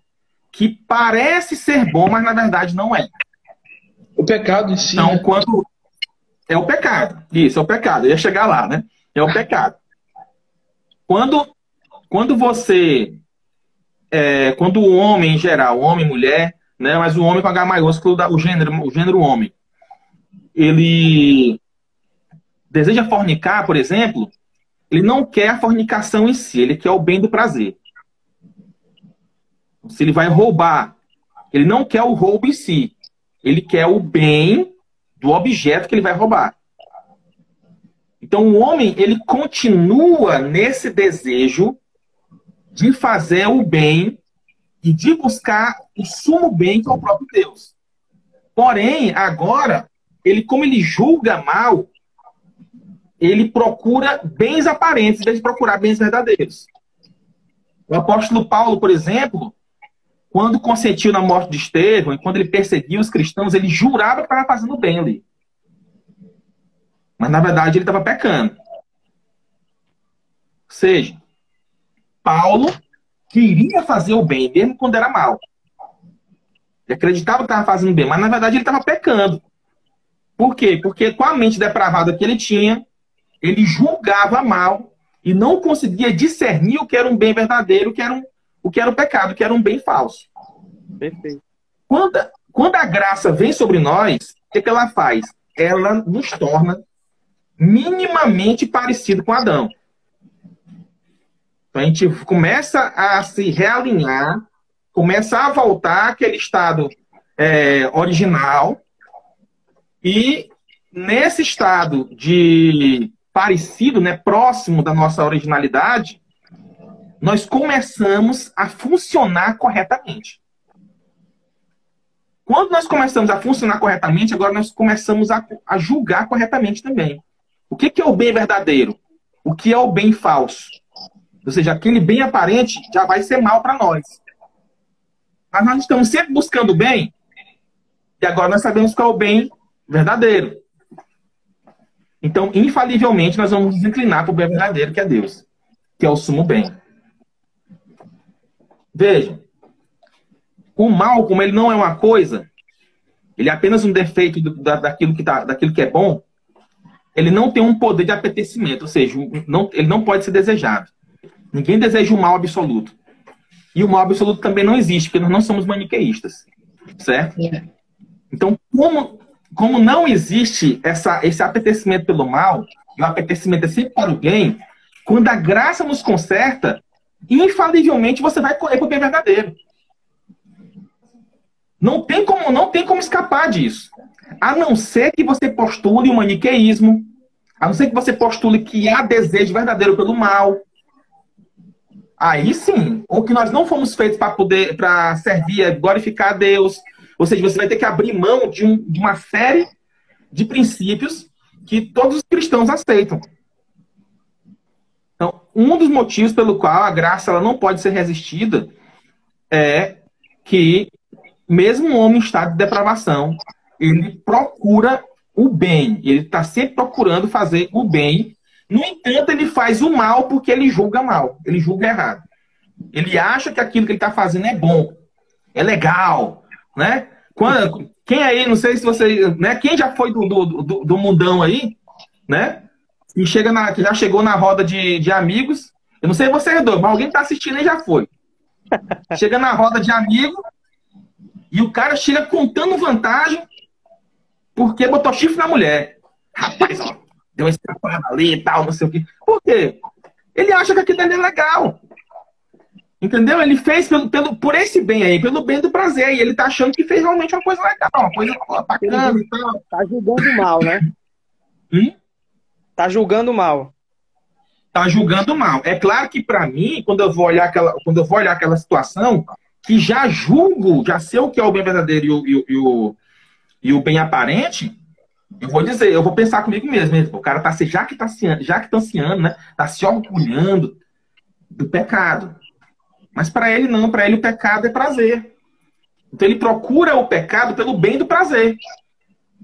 Speaker 2: que parece ser bom, mas na verdade não é.
Speaker 1: O pecado em si.
Speaker 2: Então, quando... É o pecado. Isso, é o pecado. Eu ia chegar lá, né? É o pecado. Quando você... quando o homem em geral, homem e mulher, né? Mas o homem com H maiúsculo, o gênero homem, ele deseja fornicar, por exemplo, ele não quer a fornicação em si, ele quer o bem do prazer. Se ele vai roubar, ele não quer o roubo em si, ele quer o bem do objeto que ele vai roubar. Então o homem, ele continua nesse desejo de fazer o bem e de buscar o sumo bem que é o próprio Deus. Porém, agora, como ele julga mal, ele procura bens aparentes, em vez de procurar bens verdadeiros. O apóstolo Paulo, por exemplo, quando consentiu na morte de Estevão, e quando ele perseguia os cristãos, ele jurava que estava fazendo bem ali. Mas, na verdade, ele estava pecando. Ou seja, Paulo queria fazer o bem, mesmo quando era mal. Ele acreditava que estava fazendo bem, mas, na verdade, ele estava pecando. Por quê? Porque com a mente depravada que ele tinha, ele julgava mal e não conseguia discernir o que era um bem verdadeiro, o que era o pecado, o que era um bem falso.
Speaker 3: Perfeito.
Speaker 2: Quando a graça vem sobre nós, o que ela faz? Ela nos torna minimamente parecido com Adão. Então a gente começa a se realinhar, começa a voltar àquele estado original, e nesse estado de parecido, né, próximo da nossa originalidade, nós começamos a funcionar corretamente. Quando nós começamos a funcionar corretamente, agora nós começamos a julgar corretamente também. O que é o bem verdadeiro? O que é o bem falso? Ou seja, aquele bem aparente já vai ser mal para nós. Mas nós estamos sempre buscando o bem, e agora nós sabemos qual é o bem verdadeiro. Então, infalivelmente, nós vamos nos inclinar para o bem verdadeiro, que é Deus, que é o sumo bem. Veja, o mal, como ele não é uma coisa, ele é apenas um defeito daquilo que é bom, ele não tem um poder de apetecimento, ou seja, ele não pode ser desejado. Ninguém deseja o mal absoluto. E o mal absoluto também não existe, porque nós não somos maniqueístas. Certo? Então, como não existe esse apetecimento pelo mal, e o apetecimento é sempre para o bem, quando a graça nos conserta, infalivelmente você vai correr para o bem verdadeiro. Não tem como escapar disso. A não ser que você postule o maniqueísmo, a não ser que você postule que há desejo verdadeiro pelo mal. Aí sim, ou que nós não fomos feitos para servir, glorificar a Deus. Ou seja, você vai ter que abrir mão de uma série de princípios que todos os cristãos aceitam. Então, um dos motivos pelo qual a graça ela não pode ser resistida é que, mesmo um homem em estado de depravação, ele procura o bem. Ele está sempre procurando fazer o bem. No entanto, ele faz o mal porque ele julga mal. Ele julga errado. Ele acha que aquilo que ele está fazendo é bom. É legal. Né? Quem aí, não sei se você... Né? Quem já foi do mundão aí, né? E que já chegou na roda de amigos. Eu não sei vocês dois, mas alguém que está assistindo aí já foi. Chega na roda de amigos e o cara chega contando vantagem porque botou chifre na mulher. Rapaz, ó, deu uma escapada ali e tal, não sei o quê. Por quê? Ele acha que aquilo ali é legal. Entendeu? Ele fez por esse bem aí, pelo bem do prazer. E ele tá achando que fez realmente uma coisa legal, uma coisa bacana e tal.
Speaker 3: Tá julgando mal, né? Tá julgando mal.
Speaker 2: Tá julgando mal. É claro que para mim, quando eu vou olhar aquela situação, que já julgo, já sei o que é o bem verdadeiro e o bem aparente, eu vou pensar comigo mesmo. O cara tá já que tá ansiando, né? Tá se orgulhando do pecado. Mas para ele não, para ele o pecado é prazer. Então ele procura o pecado pelo bem do prazer.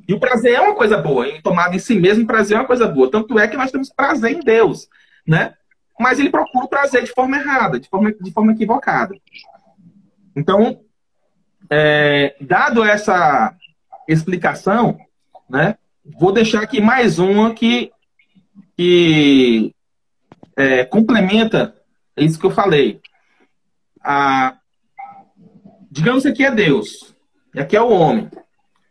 Speaker 2: E o prazer é uma coisa boa. Em tomada em si mesmo, prazer é uma coisa boa. Tanto é que nós temos prazer em Deus, né? Mas ele procura o prazer de forma errada, de forma equivocada. Então, dado essa explicação, né? Vou deixar aqui mais uma que complementa isso que eu falei. Digamos que aqui é Deus e aqui é o homem.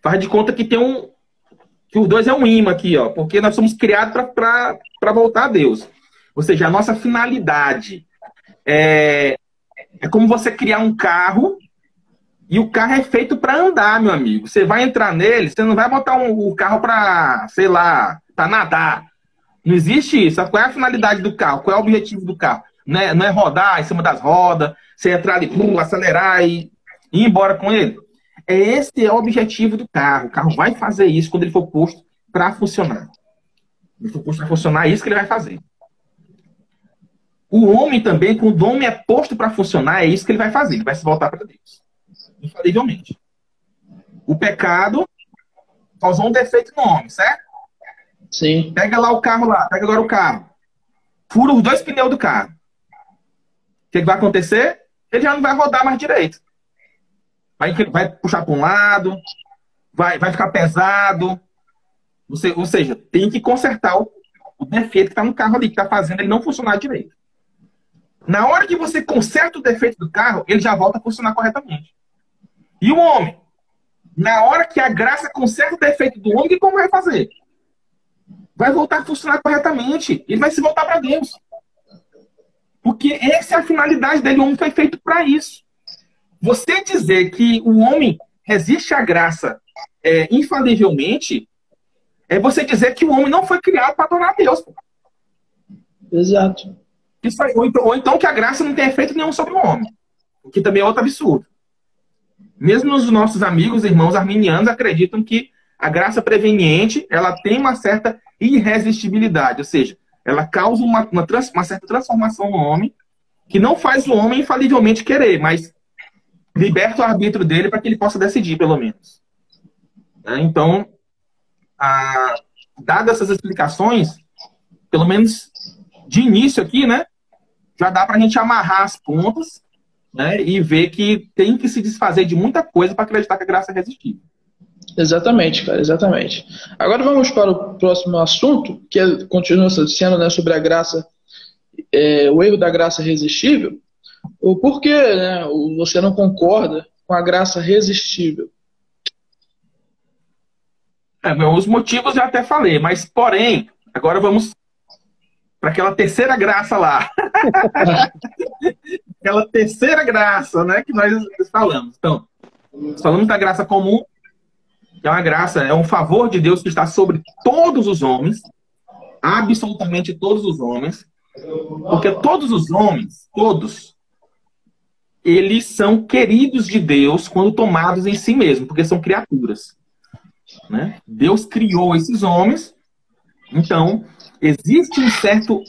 Speaker 2: Faz de conta que que os dois é um imã aqui, ó, porque nós somos criados para voltar a Deus. Ou seja, a nossa finalidade é como você criar um carro e o carro é feito para andar, meu amigo. Você vai entrar nele, você não vai botar o carro para, sei lá, para nadar. Não existe isso. Qual é a finalidade do carro? Qual é o objetivo do carro? Não é rodar em cima das rodas, você entrar ali, acelerar e ir embora com ele. Esse é o objetivo do carro. O carro vai fazer isso quando ele for posto para funcionar. Ele for posto para funcionar, é isso que ele vai fazer. O homem também, quando o homem é posto para funcionar, é isso que ele vai fazer. Ele vai se voltar para Deus. Infalivelmente. O pecado causou um defeito no homem, certo?
Speaker 1: Sim.
Speaker 2: Pega lá o carro lá. Pega agora o carro. Fura os 2 pneus do carro. O que vai acontecer? Ele já não vai rodar mais direito. Vai puxar para um lado, vai ficar pesado. Ou seja, tem que consertar o defeito que está no carro ali, que está fazendo ele não funcionar direito. Na hora que você conserta o defeito do carro, ele já volta a funcionar corretamente. E o homem? Na hora que a graça conserta o defeito do homem, como vai fazer? Vai voltar a funcionar corretamente. Ele vai se voltar para Deus. Porque essa é a finalidade dele. O homem foi feito para isso. Você dizer que o homem resiste à graça infalivelmente é você dizer que o homem não foi criado para adorar a Deus. Pô.
Speaker 1: Exato.
Speaker 2: Isso aí, ou então que a graça não tem efeito nenhum sobre o homem. O que também é outro absurdo. Mesmo os nossos amigos, irmãos arminianos acreditam que a graça preveniente ela tem uma certa irresistibilidade. Ou seja, ela causa uma certa transformação no homem que não faz o homem infalivelmente querer, mas liberta o arbítrio dele para que ele possa decidir, pelo menos. Então, dadas essas explicações, pelo menos de início aqui, né, já dá para a gente amarrar as pontas, né, e ver que tem que se desfazer de muita coisa para acreditar que a graça é resistível.
Speaker 1: Exatamente, cara, exatamente. Agora vamos para o próximo assunto, que continua sendo, né, sobre a graça, o erro da graça resistível. O porquê, né, você não concorda com a graça resistível?
Speaker 2: Os motivos já até falei, mas porém, agora vamos para aquela terceira graça lá. Aquela terceira graça, né, que nós falamos. Então, falamos da graça comum, que é uma graça, é um favor de Deus que está sobre todos os homens, absolutamente todos os homens. Porque todos os homens, todos, eles são queridos de Deus quando tomados em si mesmos, porque são criaturas, né? Deus criou esses homens, então existe um certo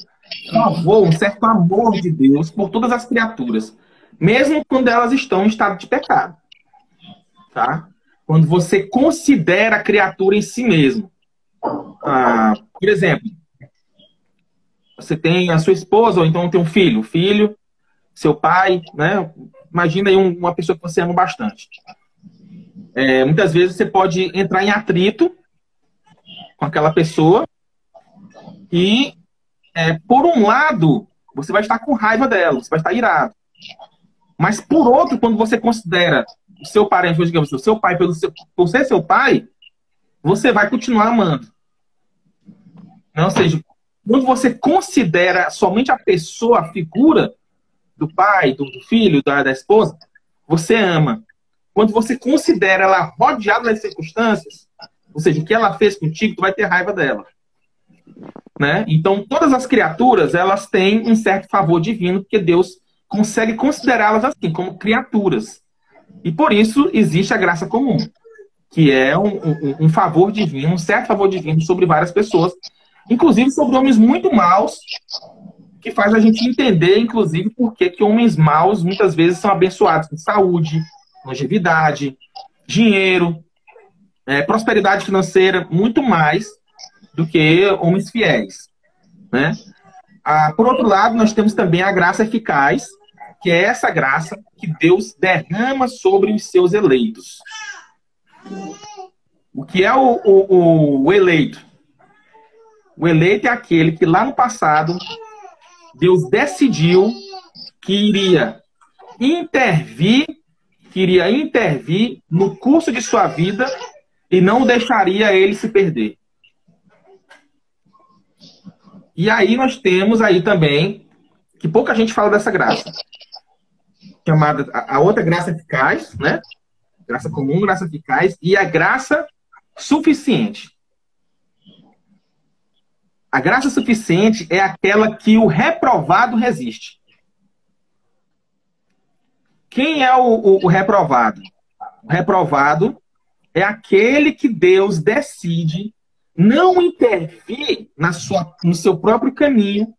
Speaker 2: favor, um certo amor de Deus por todas as criaturas, mesmo quando elas estão em estado de pecado, tá? Quando você considera a criatura em si mesmo. Por exemplo, você tem a sua esposa, ou então tem um filho, seu pai, né? Imagina aí uma pessoa que você ama bastante. Muitas vezes você pode entrar em atrito com aquela pessoa e, por um lado, você vai estar com raiva dela, você vai estar irado. Mas, por outro, quando você considera o seu parente, digamos, o seu pai por ser seu pai, você vai continuar amando. Ou seja, quando você considera somente a pessoa, a figura do pai, do filho, da esposa, você ama. Quando você considera ela rodeada das circunstâncias, ou seja, o que ela fez contigo, tu vai ter raiva dela. Né? Então, todas as criaturas, elas têm um certo favor divino, porque Deus consegue considerá-las assim, como criaturas. E por isso existe a graça comum, que é um favor divino, um certo favor divino sobre várias pessoas, inclusive sobre homens muito maus, que faz a gente entender, inclusive, por que homens maus muitas vezes são abençoados com saúde, longevidade, dinheiro, prosperidade financeira, muito mais do que homens fiéis. Né? Por outro lado, nós temos também a graça eficaz, que é essa graça que Deus derrama sobre os seus eleitos. O que é o eleito? O eleito é aquele que lá no passado Deus decidiu que iria intervir no curso de sua vida e não deixaria ele se perder. E aí nós temos aí também, que pouca gente fala dessa graça, chamada a outra graça eficaz, né? Graça comum, graça eficaz, e a graça suficiente. A graça suficiente é aquela que o reprovado resiste. Quem é o reprovado? O reprovado é aquele que Deus decide não intervir no seu próprio caminho,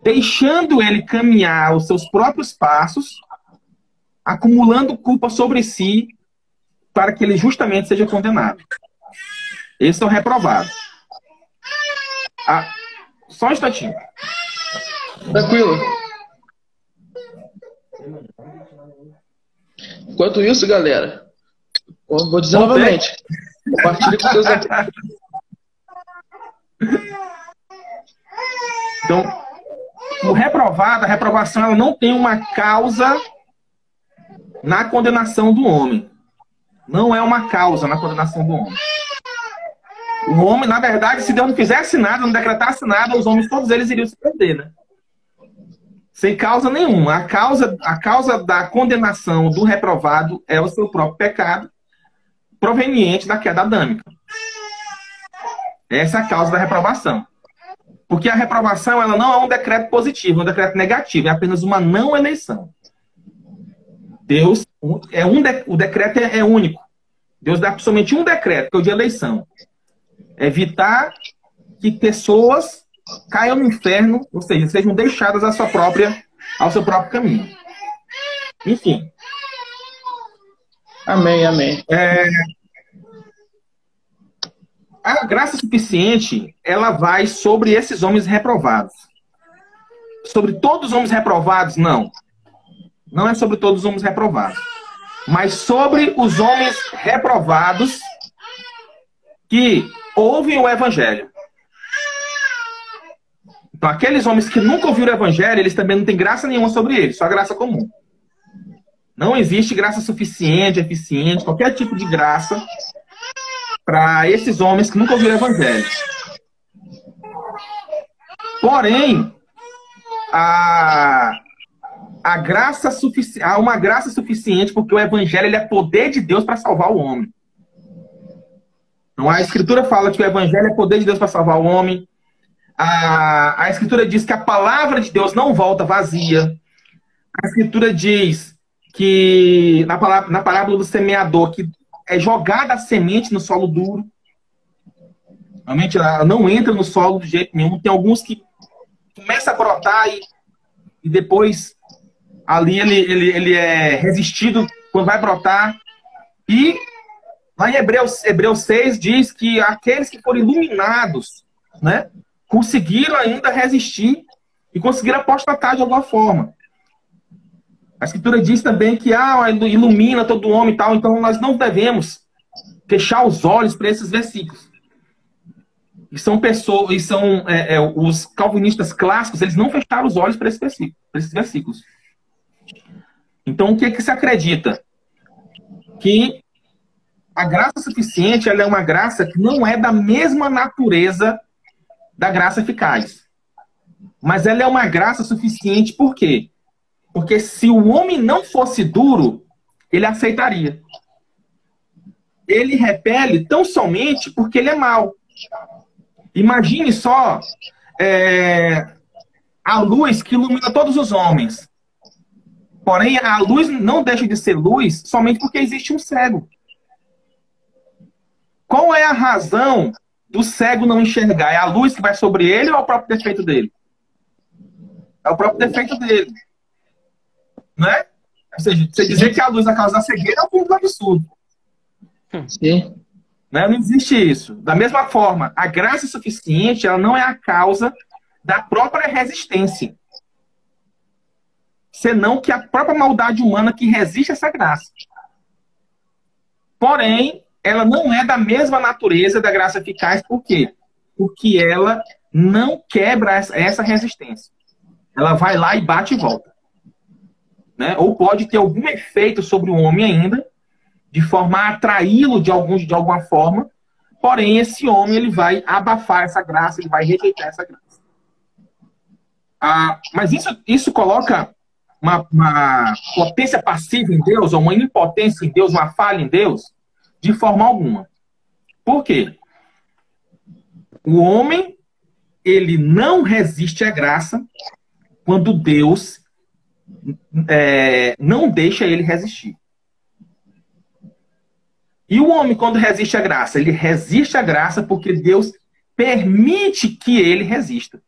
Speaker 2: deixando ele caminhar os seus próprios passos, acumulando culpa sobre si, para que ele justamente seja condenado. Esse é o reprovado. Só um instantinho.
Speaker 1: Tranquilo. Enquanto isso, galera, vou dizer novamente. Compartilhe com seus amigos.
Speaker 2: Então, o reprovado, a reprovação, ela não tem uma causa na condenação do homem. Não é uma causa na condenação do homem. O homem, na verdade, se Deus não fizesse nada, não decretasse nada, os homens, todos eles iriam se perder, né? Sem causa nenhuma. A causa da condenação do reprovado é o seu próprio pecado, proveniente da queda adâmica. Essa é a causa da reprovação. Porque a reprovação, ela não é um decreto positivo, é um decreto negativo, é apenas uma não eleição. Deus, o decreto é único. Deus dá somente um decreto, que é o de eleição. Evitar que pessoas caiam no inferno, ou seja, sejam deixadas ao seu próprio caminho. Enfim.
Speaker 1: Amém, amém.
Speaker 2: A graça suficiente, ela vai sobre esses homens reprovados. Sobre todos os homens reprovados, não. Não é sobre todos os homens reprovados. Mas sobre os homens reprovados que ouvem o Evangelho. Então, aqueles homens que nunca ouviram o Evangelho, eles também não têm graça nenhuma sobre eles, só graça comum. Não existe graça suficiente, eficiente, qualquer tipo de graça para esses homens que nunca ouviram o Evangelho. Porém, há uma graça suficiente, porque o Evangelho ele é poder de Deus para salvar o homem. Então, a Escritura fala que o Evangelho é poder de Deus para salvar o homem. A Escritura diz que a palavra de Deus não volta vazia. A Escritura diz que, na parábola do semeador, que é jogada a semente no solo duro. Realmente ela não entra no solo de jeito nenhum. Tem alguns que começam a brotar e depois ali ele é resistido quando vai brotar. E lá em Hebreus 6 diz que aqueles que foram iluminados, né, conseguiram ainda resistir e conseguiram apostatar de alguma forma. A Escritura diz também que ilumina todo homem e tal, então nós não devemos fechar os olhos para esses versículos. E são pessoas, os calvinistas clássicos, eles não fecharam os olhos para esses versículos. Então, o que se acredita? Que a graça suficiente, ela é uma graça que não é da mesma natureza da graça eficaz. Mas ela é uma graça suficiente por quê? Porque se o homem não fosse duro, ele aceitaria. Ele repele tão somente porque ele é mau. Imagine só a luz que ilumina todos os homens. Porém, a luz não deixa de ser luz somente porque existe um cego. Qual é a razão do cego não enxergar? É a luz que vai sobre ele ou é o próprio defeito dele? É o próprio defeito dele. Né? Ou seja, você dizer que a luz é a causa da cegueira é um pouco absurdo.
Speaker 1: Sim.
Speaker 2: Né? Não existe isso. Da mesma forma, a graça suficiente, ela não é a causa da própria resistência. Senão que a própria maldade humana que resiste a essa graça. Porém, ela não é da mesma natureza da graça eficaz. Por quê? Porque ela não quebra essa resistência. Ela vai lá e bate e volta. Né? Ou pode ter algum efeito sobre o homem ainda, de forma a atraí-lo de alguma forma, porém esse homem ele vai abafar essa graça, ele vai rejeitar essa graça. Mas isso coloca uma potência passiva em Deus, ou uma impotência em Deus, uma falha em Deus, de forma alguma. Por quê? O homem, ele não resiste à graça quando Deus não deixa ele resistir. E o homem, quando resiste à graça, ele resiste à graça porque Deus permite que ele resista.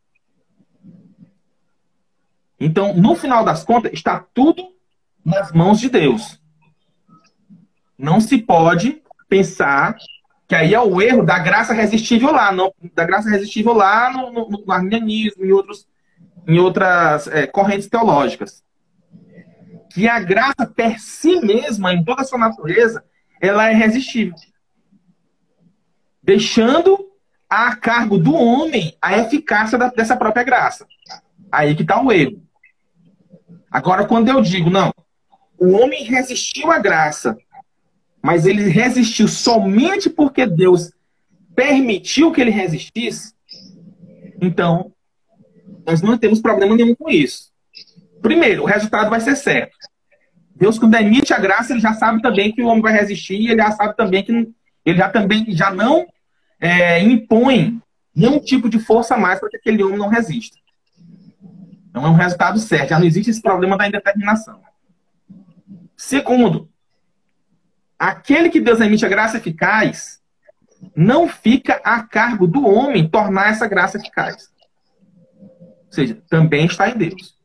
Speaker 2: Então, no final das contas, está tudo nas mãos de Deus. Não se pode pensar que aí é o erro da graça resistível lá, no arminianismo e em outras correntes teológicas. Que a graça per si mesma, em toda a sua natureza, ela é resistível. Deixando a cargo do homem a eficácia dessa própria graça. Aí que está o erro. Agora, quando eu digo, não, o homem resistiu à graça, mas ele resistiu somente porque Deus permitiu que ele resistisse, então, nós não temos problema nenhum com isso. Primeiro, o resultado vai ser certo. Deus, quando emite a graça, ele já sabe também que o homem vai resistir, e ele já sabe também que ele já não impõe nenhum tipo de força a mais para que aquele homem não resista. Então é um resultado certo, já não existe esse problema da indeterminação. Segundo, aquele que Deus emite a graça eficaz, não fica a cargo do homem tornar essa graça eficaz. Ou seja, também está em Deus.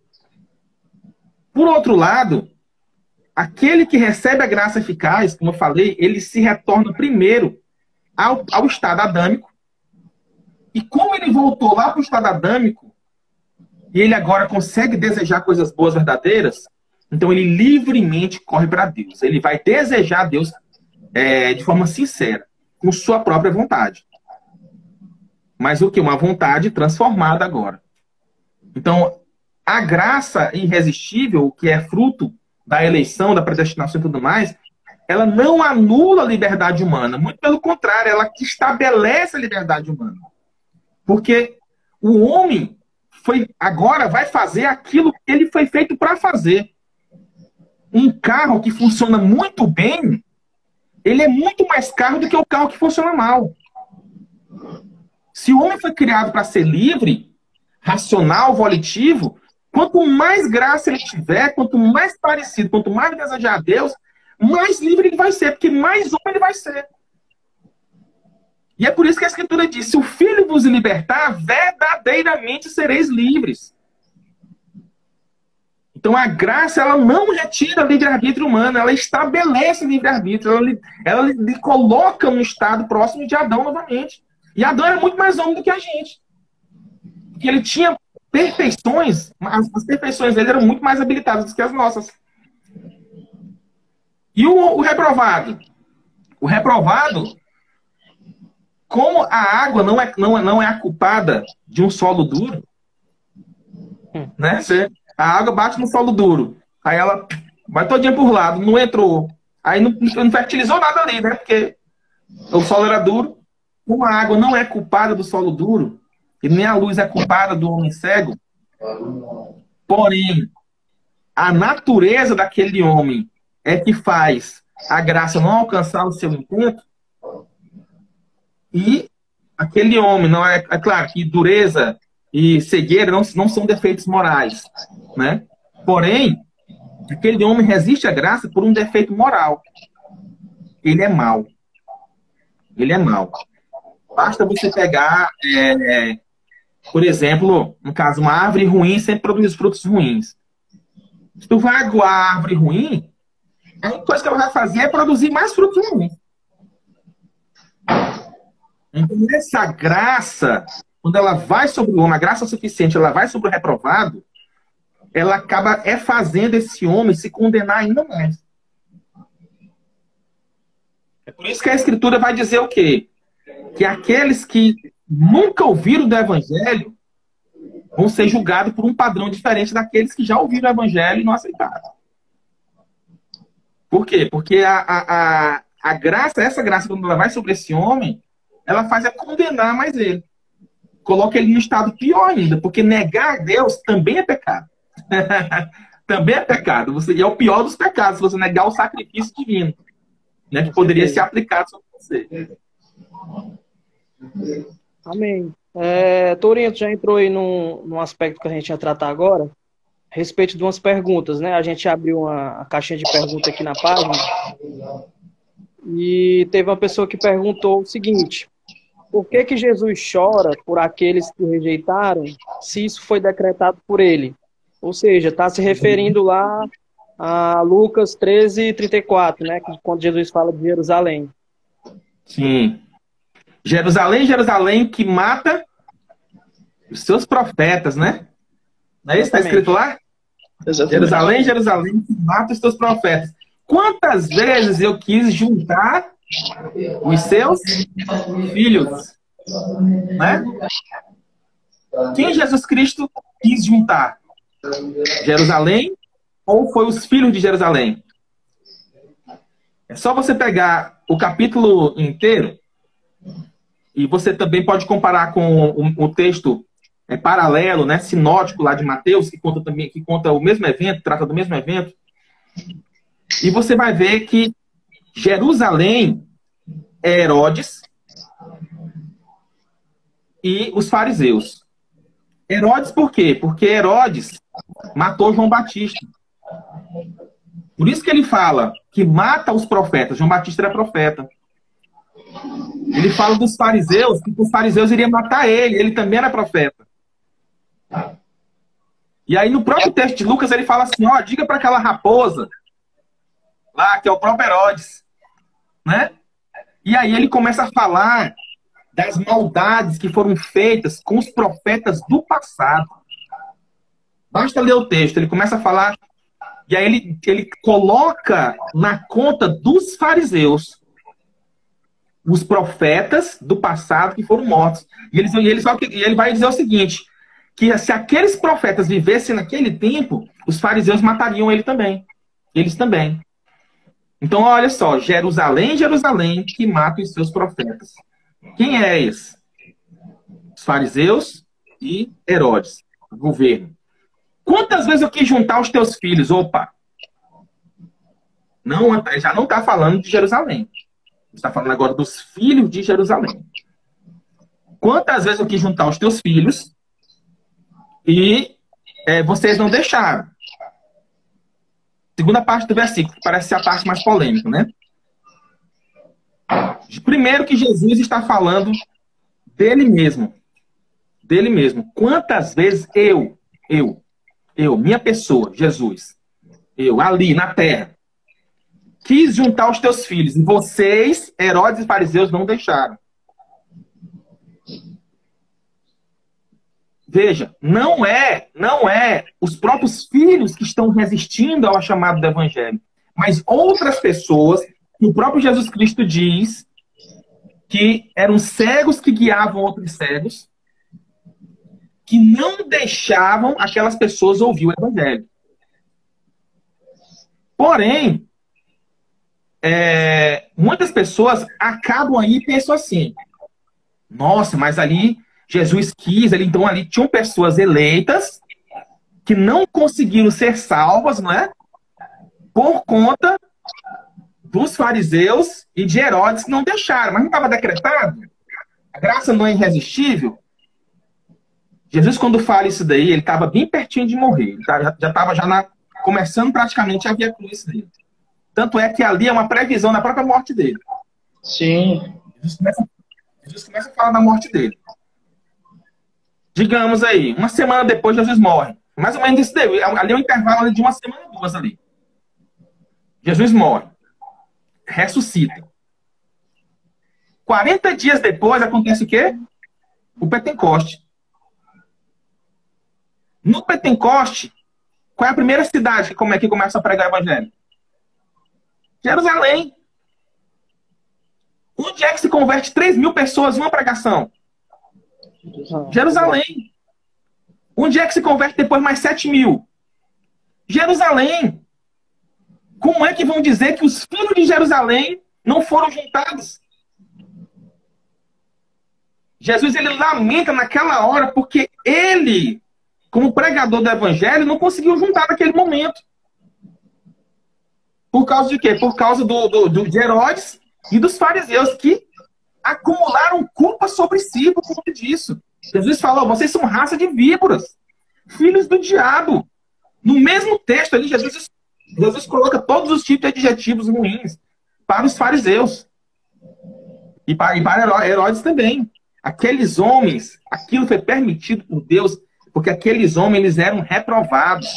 Speaker 2: Por outro lado, aquele que recebe a graça eficaz, como eu falei, ele se retorna primeiro ao estado adâmico. E como ele voltou lá para o estado adâmico, e ele agora consegue desejar coisas boas, verdadeiras, então ele livremente corre para Deus. Ele vai desejar Deus de forma sincera, com sua própria vontade. Mas o que? Uma vontade transformada agora. Então, a graça irresistível, que é fruto da eleição, da predestinação e tudo mais, ela não anula a liberdade humana. Muito pelo contrário, ela estabelece a liberdade humana. Porque o homem agora vai fazer aquilo que ele foi feito para fazer. Um carro que funciona muito bem, ele é muito mais caro do que o carro que funciona mal. Se o homem foi criado para ser livre, racional, volitivo, quanto mais graça ele tiver, quanto mais parecido, quanto mais desejar a Deus, mais livre ele vai ser, porque mais homem ele vai ser. E é por isso que a Escritura diz, se o Filho vos libertar, verdadeiramente sereis livres. Então a graça, ela não retira livre-arbítrio humano, ela estabelece livre-arbítrio, ela lhe coloca num estado próximo de Adão novamente. E Adão era muito mais homem do que a gente. Porque ele tinha perfeições, as perfeições dele eram muito mais habilitadas do que as nossas. E o reprovado? O reprovado, como a água não é a culpada de um solo duro, né? A água bate no solo duro, aí ela vai todinha por lado, não entrou, aí não fertilizou nada ali, né? Porque o solo era duro. Como a água não é culpada do solo duro, e nem a luz é culpada do homem cego, porém, a natureza daquele homem é que faz a graça não alcançar o seu intento, e aquele homem, não é claro que dureza e cegueira não são defeitos morais, né? Porém, aquele homem resiste à graça por um defeito moral. Ele é mau. Ele é mau. Basta você pegar, por exemplo, no caso, uma árvore ruim sempre produz frutos ruins. Se tu vai aguar a árvore ruim, a única coisa que ela vai fazer é produzir mais frutos ruins. Então, essa graça, quando ela vai sobre o homem, a graça suficiente, ela vai sobre o reprovado, ela acaba fazendo esse homem se condenar ainda mais. É por isso que a Escritura vai dizer o quê? Que aqueles que nunca ouviram do Evangelho vão ser julgados por um padrão diferente daqueles que já ouviram o Evangelho e não aceitaram. Por quê? Porque a graça, essa graça, quando ela vai sobre esse homem, ela faz condenar mais ele. Coloca ele no estado pior ainda, porque negar a Deus também é pecado. Também é pecado. E é o pior dos pecados, se você negar o sacrifício divino, né, que poderia ser aplicado sobre você.
Speaker 3: Amém. Torinho, tu já entrou aí num aspecto que a gente ia tratar agora, a respeito de umas perguntas, né? A gente abriu uma caixinha de perguntas aqui na página e teve uma pessoa que perguntou o seguinte: por que Jesus chora por aqueles que o rejeitaram, se isso foi decretado por ele? Ou seja, está se referindo lá a Lucas 13:34, né? Quando Jesus fala de Jerusalém.
Speaker 2: Sim. Jerusalém, Jerusalém, que mata os seus profetas, né? Não é isso que está escrito lá? Exatamente. Jerusalém, Jerusalém, que mata os seus profetas. Quantas vezes eu quis juntar os seus filhos? Né? Quem Jesus Cristo quis juntar? Jerusalém ou foi os filhos de Jerusalém? É só você pegar o capítulo inteiro e você também pode comparar com o texto paralelo, né, sinótico lá de Mateus, que conta o mesmo evento, trata do mesmo evento. E você vai ver que Jerusalém é Herodes e os fariseus. Herodes por quê? Porque Herodes matou João Batista. Por isso que ele fala que mata os profetas. João Batista era profeta. Ele fala dos fariseus, que os fariseus iriam matar ele. Ele também era profeta. E aí no próprio texto de Lucas ele fala assim, ó, diga para aquela raposa lá, que é o próprio Herodes, né? E aí ele começa a falar das maldades que foram feitas com os profetas do passado. Basta ler o texto, ele começa a falar, e aí ele coloca na conta dos fariseus os profetas do passado que foram mortos. E ele vai dizer o seguinte, que se aqueles profetas vivessem naquele tempo, os fariseus matariam ele também. Eles também. Então, olha só, Jerusalém, Jerusalém, que mata os seus profetas. Quem é esse? Os fariseus e Herodes, o governo. Quantas vezes eu quis juntar os teus filhos? Opa! Não, já não está falando de Jerusalém. Está falando agora dos filhos de Jerusalém. quantas vezes eu quis juntar os teus filhos e vocês não deixaram. Segunda parte do versículo, que parece ser a parte mais polêmica, né? Primeiro que Jesus está falando dele mesmo. Dele mesmo. Quantas vezes eu, minha pessoa, Jesus, eu, ali na terra, quis juntar os teus filhos, e vocês, Herodes e fariseus, não deixaram. Veja, não é os próprios filhos que estão resistindo ao chamado do evangelho, mas outras pessoas que o próprio Jesus Cristo diz que eram cegos que guiavam outros cegos, que não deixavam aquelas pessoas ouvir o evangelho. Porém, muitas pessoas acabam aí e pensam assim: nossa, mas ali Jesus quis, então ali tinham pessoas eleitas que não conseguiram ser salvas, não é? Por conta dos fariseus e de Herodes que não deixaram. Mas não estava decretado? A graça não é irresistível? Jesus, quando fala isso daí, ele estava bem pertinho de morrer. Ele já estava começando praticamente a via cruz dele. Tanto é que ali é uma previsão da própria morte dele.
Speaker 1: Sim.
Speaker 2: Jesus começa a falar da morte dele. Digamos aí, uma semana depois Jesus morre. Mais ou menos isso daí. Ali é um intervalo de uma semana ou duas ali. Jesus morre. Ressuscita. 40 dias depois acontece o quê? O Pentecoste. No Pentecoste, qual é a primeira cidade que começa a pregar o evangelho? Jerusalém. Onde é que se converte 3.000 pessoas numa pregação? Jerusalém. Onde é que se converte depois mais 7.000? Jerusalém. Como é que vão dizer que os filhos de Jerusalém não foram juntados? Jesus, ele lamenta naquela hora porque ele, como pregador do evangelho, não conseguiu juntar naquele momento. Por causa de quê? Por causa de Herodes e dos fariseus, que acumularam culpa sobre si por conta disso. Jesus falou: vocês são raça de víboras, filhos do diabo. No mesmo texto ali, Jesus coloca todos os tipos de adjetivos ruins para os fariseus. E para Herodes também. Aqueles homens, aquilo foi permitido por Deus, porque aqueles homens eles eram reprovados.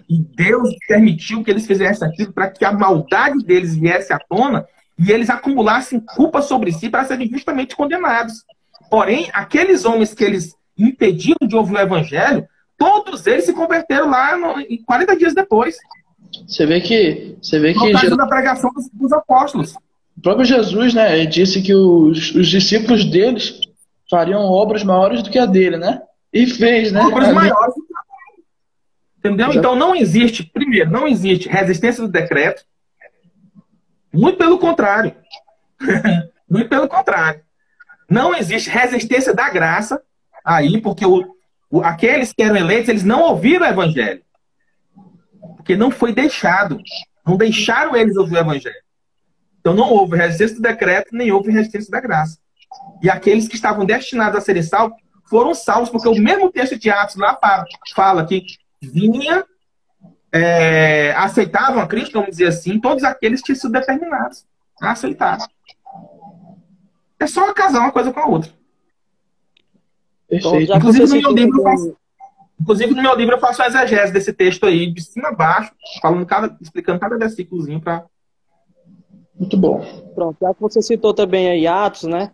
Speaker 2: E Deus permitiu que eles fizessem aquilo para que a maldade deles viesse à tona e eles acumulassem culpa sobre si para serem justamente condenados. Porém, aqueles homens que eles impediram de ouvir o evangelho, todos eles se converteram lá 40 dias depois.
Speaker 1: Você vê que
Speaker 2: por causa da pregação dos apóstolos.
Speaker 1: O próprio Jesus, né, ele disse que os discípulos deles fariam obras maiores do que a dele, né? E fez, né?
Speaker 2: Obras maiores do que a dele. Entendeu? Então não existe resistência do decreto. Muito pelo contrário. Muito pelo contrário. Não existe resistência da graça aí, porque aqueles que eram eleitos, eles não ouviram o evangelho. Porque não foi deixado. Não deixaram eles ouvir o evangelho. Então não houve resistência do decreto, nem houve resistência da graça. E aqueles que estavam destinados a serem salvos foram salvos, porque o mesmo texto de Atos lá fala que aceitavam a Cristo, vamos dizer assim, todos aqueles que tinham sido determinados a aceitar. É só casar uma coisa com a outra.
Speaker 1: Perfeito.
Speaker 2: Inclusive no meu livro eu faço a exegese desse texto aí, de cima a baixo, explicando cada versículozinho para...
Speaker 1: Muito bom.
Speaker 3: Pronto, já que você citou também aí Atos, né?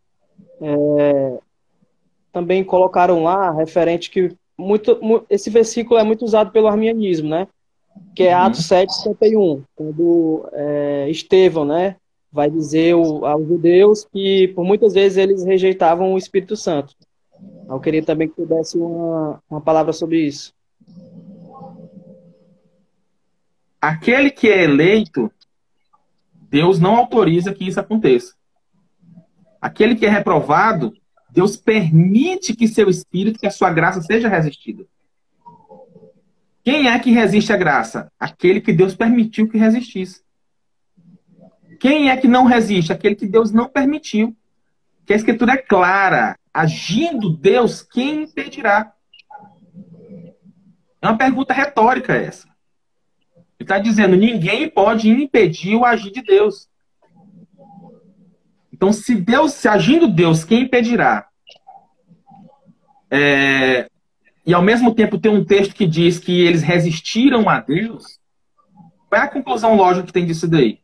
Speaker 3: Também colocaram lá referente que esse versículo é muito usado pelo arminianismo, né? Que é Atos 7:51, quando Estevão, né, vai dizer aos judeus que por muitas vezes eles rejeitavam o Espírito Santo. Eu queria também que tu desse uma palavra sobre isso.
Speaker 2: Aquele que é eleito, Deus não autoriza que isso aconteça. Aquele que é reprovado, Deus permite que seu espírito, que a sua graça seja resistida. Quem é que resiste à graça? Aquele que Deus permitiu que resistisse. Quem é que não resiste? Aquele que Deus não permitiu. Que a Escritura é clara. agindo Deus, quem impedirá? É uma pergunta retórica essa. Ele está dizendo, ninguém pode impedir o agir de Deus. Então, se agindo Deus, quem impedirá? E ao mesmo tempo tem um texto que diz que eles resistiram a Deus. Qual é a conclusão lógica que tem disso daí?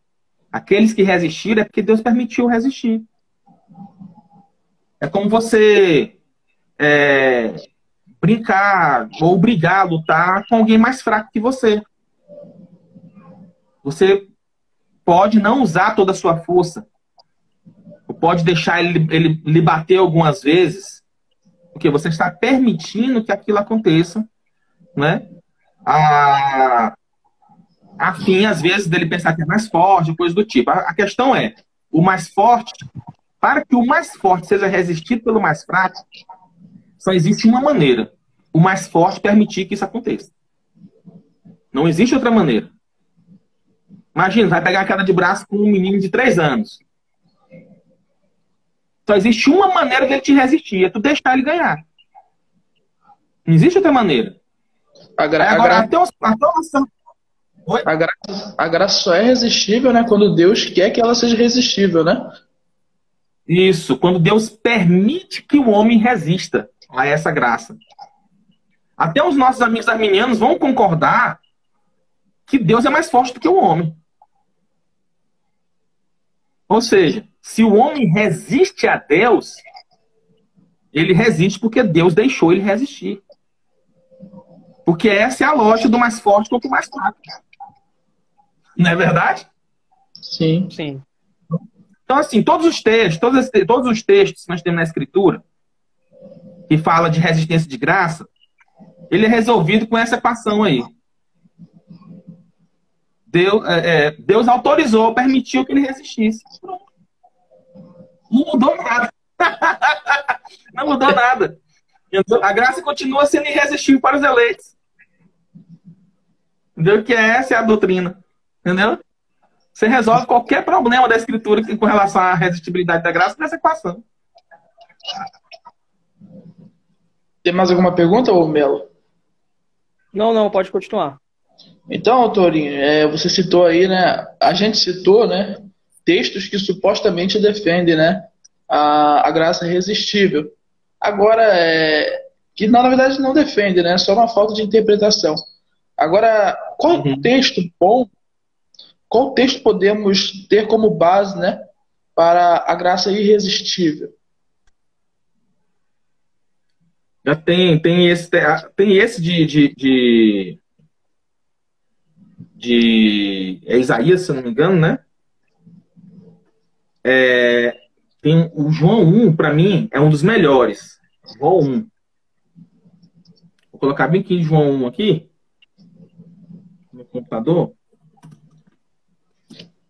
Speaker 2: Aqueles que resistiram é porque Deus permitiu resistir. É como você brincar ou brigar, lutar com alguém mais fraco que você. Você pode não usar toda a sua força. Ou pode deixar ele lhe bater algumas vezes. Porque você está permitindo que aquilo aconteça. Né? A fim, às vezes, dele pensar que é mais forte, coisa do tipo. A questão é, o mais forte, para que o mais forte seja resistido pelo mais fraco, só existe uma maneira. O mais forte permitir que isso aconteça. Não existe outra maneira. Imagina, vai pegar a queda de braço com um menino de 3 anos. Só existe uma maneira dele te resistir, é tu deixar ele ganhar. Não existe outra maneira.
Speaker 1: A graça só é resistível, né, quando Deus quer que ela seja resistível, né?
Speaker 2: Isso, quando Deus permite que o homem resista a essa graça. Até os nossos amigos arminianos vão concordar que Deus é mais forte do que o homem. Ou seja, se o homem resiste a Deus, ele resiste porque Deus deixou ele resistir. Porque essa é a lógica do mais forte contra o mais fraco. Não é verdade?
Speaker 1: Sim.
Speaker 3: Sim.
Speaker 2: Então, assim, todos os textos que nós temos na Escritura, que fala de resistência de graça, ele é resolvido com essa equação aí. Deus autorizou, permitiu que ele resistisse. Não mudou nada. Não mudou nada. A graça continua sendo irresistível para os eleitos. Entendeu? Que essa é a doutrina. Entendeu? Você resolve qualquer problema da Escritura com relação à resistibilidade da graça nessa equação.
Speaker 1: Tem mais alguma pergunta, ô Melo?
Speaker 3: Não, pode continuar.
Speaker 1: Então, Torinho, você citou aí, né? A gente citou, né? Textos que supostamente defendem, né? A graça irresistível. Agora, que na verdade não defende, né? É só uma falta de interpretação. Agora, qual texto bom? Qual texto podemos ter como base, né? Para a graça irresistível?
Speaker 2: Já tem esse de Isaías, se eu não me engano, né? Tem o João 1, para mim, é um dos melhores. João 1. Vou colocar bem aqui João 1 aqui no computador.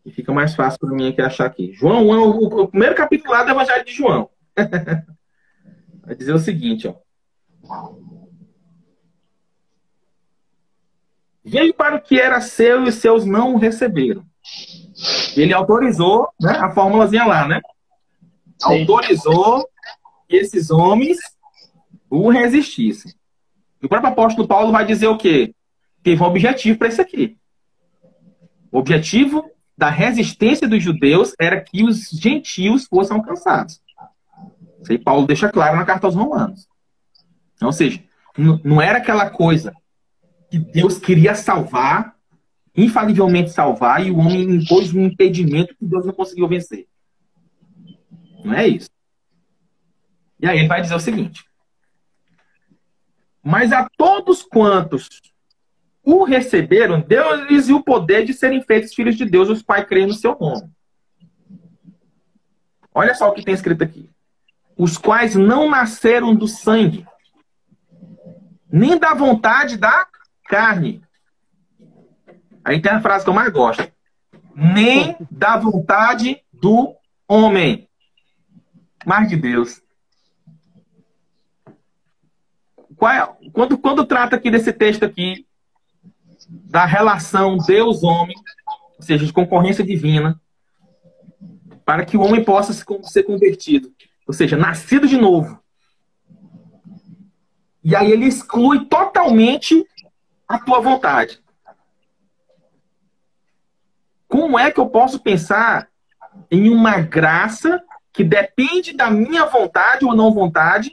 Speaker 2: E fica mais fácil para mim aqui achar aqui. João 1 é o primeiro capítulo lá do Evangelho de João. Vai dizer o seguinte, ó. Veio para o que era seu e os seus não o receberam. Ele autorizou, né, a formulazinha lá, né? Sim. Autorizou que esses homens o resistissem. E o próprio apóstolo Paulo vai dizer o quê? Teve um objetivo para isso aqui. O objetivo da resistência dos judeus era que os gentios fossem alcançados. Isso aí Paulo deixa claro na carta aos Romanos. Ou seja, não era aquela coisa que Deus queria salvar, infalivelmente salvar, e o homem impôs um impedimento que Deus não conseguiu vencer. Não é isso. E aí ele vai dizer o seguinte: mas a todos quantos o receberam, deu-lhes o poder de serem feitos filhos de Deus, os quais creem no seu nome. Olha só o que tem escrito aqui. Os quais não nasceram do sangue, nem da vontade da carne. Aí tem a frase que eu mais gosto. Nem da vontade do homem, mas de Deus. Quando trata aqui desse texto aqui, da relação Deus-homem, ou seja, de concorrência divina, para que o homem possa ser convertido, ou seja, nascido de novo. E aí ele exclui totalmente a tua vontade. Como é que eu posso pensar em uma graça que depende da minha vontade ou não vontade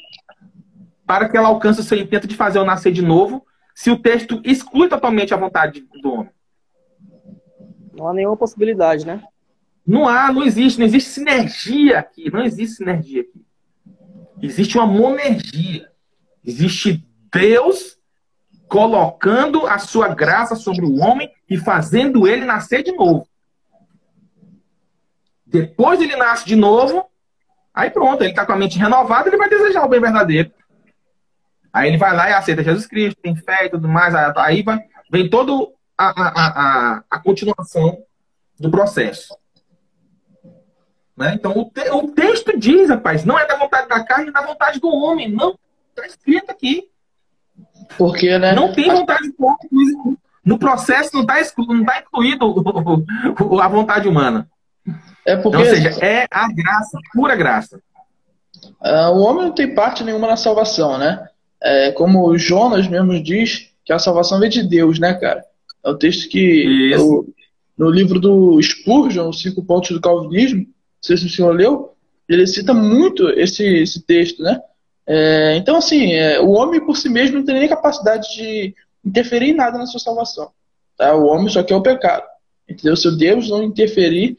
Speaker 2: para que ela alcance o seu intento de fazer eu nascer de novo, se o texto exclui totalmente a vontade do homem?
Speaker 3: Não há nenhuma possibilidade, né?
Speaker 2: Não existe sinergia aqui. Não existe sinergia aqui. Existe uma monergia. Existe Deus colocando a sua graça sobre o homem e fazendo ele nascer de novo. Depois ele nasce de novo, aí pronto, ele está com a mente renovada, ele vai desejar o bem verdadeiro. Aí ele vai lá e aceita Jesus Cristo, tem fé e tudo mais, aí vem toda a continuação do processo. Né? Então o texto diz, rapaz, não é da vontade da carne, é da vontade do homem. Não, está escrito aqui.
Speaker 1: Porque, né?
Speaker 2: Não tem vontade do homem. No processo não está incluído a vontade humana.
Speaker 1: É porque,
Speaker 2: então, ou seja, é a graça, pura graça.
Speaker 1: O homem não tem parte nenhuma na salvação, né? Como o Jonas mesmo diz, que a salvação vem de Deus, né, cara? É o texto que no livro do Spurgeon, os 5 pontos do calvinismo, não sei se o senhor leu, ele cita muito esse texto, né? Então, assim, o homem por si mesmo não tem nem capacidade de interferir em nada na sua salvação. Tá? O homem só quer o pecado. Entendeu? Se Deus não interferir,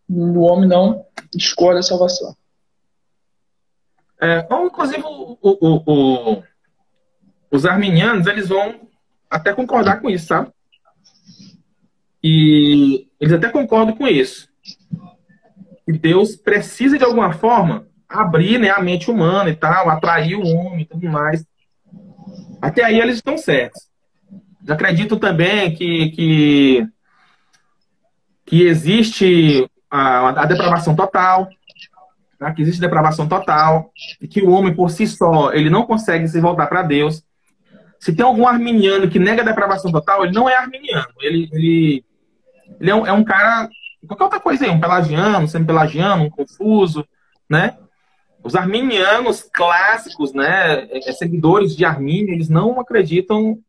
Speaker 1: o homem não escolhe a salvação.
Speaker 2: Inclusive, os arminianos, eles vão até concordar com isso, sabe? E eles até concordam com isso. Que Deus precisa, de alguma forma, abrir, né, a mente humana e tal, atrair o homem e tudo mais. Até aí eles estão certos. Eles acreditam também que existe a depravação total, né, que existe depravação total, e que o homem, por si só, ele não consegue se voltar para Deus. Se tem algum arminiano que nega a depravação total, ele não é arminiano. Ele é um cara... Qualquer outra coisa aí, um pelagiano, semi-pelagiano, um confuso, né? Os arminianos clássicos, né, seguidores de Armínio, eles não acreditam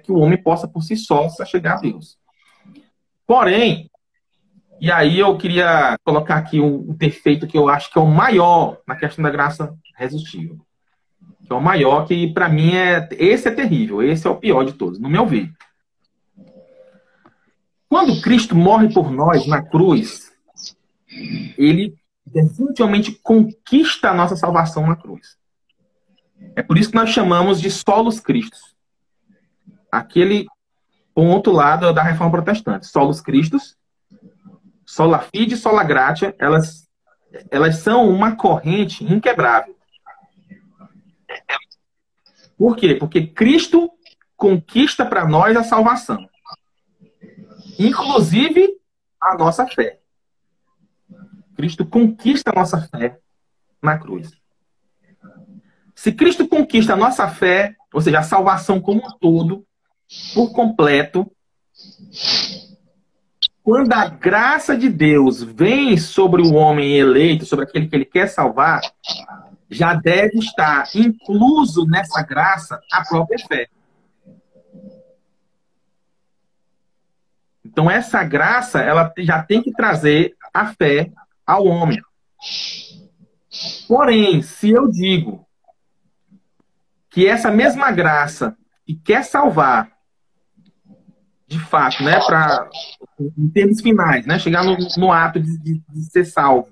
Speaker 2: que o homem possa por si só chegar a Deus. Porém, e aí eu queria colocar aqui um defeito que eu acho que é o maior na questão da graça resistível. Que é o maior, que para mim esse é terrível, esse é o pior de todos, no meu ver. Quando Cristo morre por nós na cruz, ele definitivamente conquista a nossa salvação na cruz. É por isso que nós chamamos de solos Christus. Aquele ponto lá da Reforma Protestante. Solos Christus, sola fide e sola gratia, elas são uma corrente inquebrável. Por quê? Porque Cristo conquista para nós a salvação. Inclusive a nossa fé. Cristo conquista a nossa fé na cruz. Se Cristo conquista a nossa fé, ou seja, a salvação como um todo, por completo, quando a graça de Deus vem sobre o homem eleito, sobre aquele que ele quer salvar, já deve estar incluso nessa graça a própria fé. Então essa graça, ela já tem que trazer a fé ao homem. Porém, se eu digo que essa mesma graça que quer salvar, de fato, né, em termos finais, né, chegar no ato de ser salvo,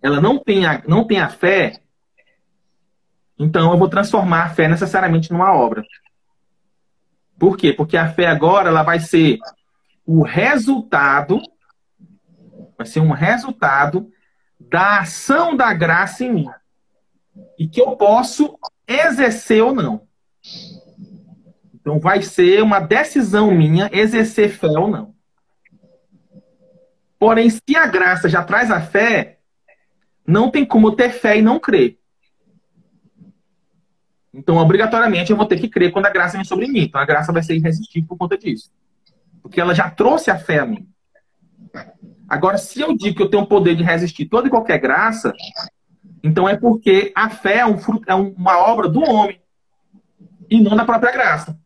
Speaker 2: ela não tem a fé, então eu vou transformar a fé necessariamente numa obra. Por quê? Porque a fé agora ela vai ser o resultado, da ação da graça em mim. E que eu posso exercer ou não. Então vai ser uma decisão minha exercer fé ou não. Porém, se a graça já traz a fé, não tem como eu ter fé e não crer. Então, obrigatoriamente, eu vou ter que crer quando a graça vem sobre mim. Então, a graça vai ser irresistível por conta disso. Porque ela já trouxe a fé a mim. Agora, se eu digo que eu tenho o poder de resistir toda e qualquer graça, então é porque a fé é uma obra do homem. e não da própria graça.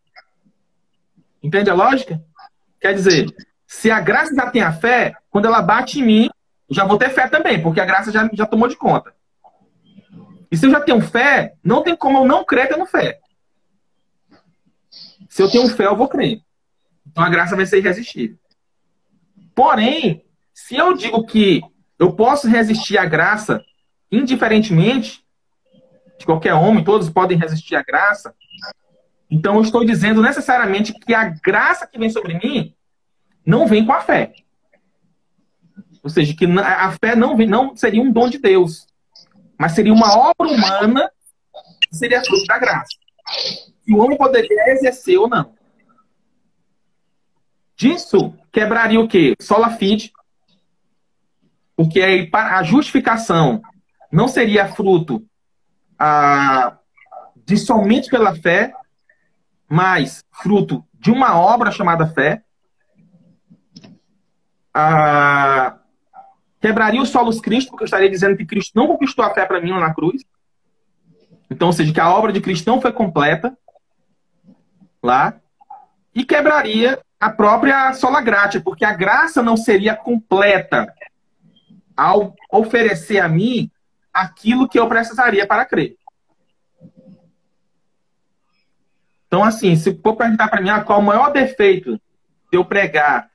Speaker 2: Entende a lógica? Quer dizer, se a graça já tem a fé, quando ela bate em mim, eu já vou ter fé também, porque a graça já tomou de conta. E se eu já tenho fé, não tem como eu não crer tendo fé. Se eu tenho fé, eu vou crer. Então a graça vai ser irresistível. Porém, se eu digo que eu posso resistir à graça indiferentemente de qualquer homem, todos podem resistir à graça, então eu estou dizendo necessariamente que a graça que vem sobre mim não vem com a fé. Ou seja, que a fé não seria um dom de Deus, mas seria uma obra humana que seria fruto da graça. Que o homem poderia exercer ou não. Disso, quebraria o quê? Sola fide. Porque a justificação não seria fruto de somente pela fé, mas fruto de uma obra chamada fé. Quebraria o solos Cristo, porque eu estaria dizendo que Cristo não conquistou a fé para mim lá na cruz. Então, ou seja, que a obra de Cristo não foi completa lá. E quebraria a própria sola gratia, porque a graça não seria completa ao oferecer a mim aquilo que eu precisaria para crer. Então, assim, se for perguntar para mim qual o maior defeito de eu pregar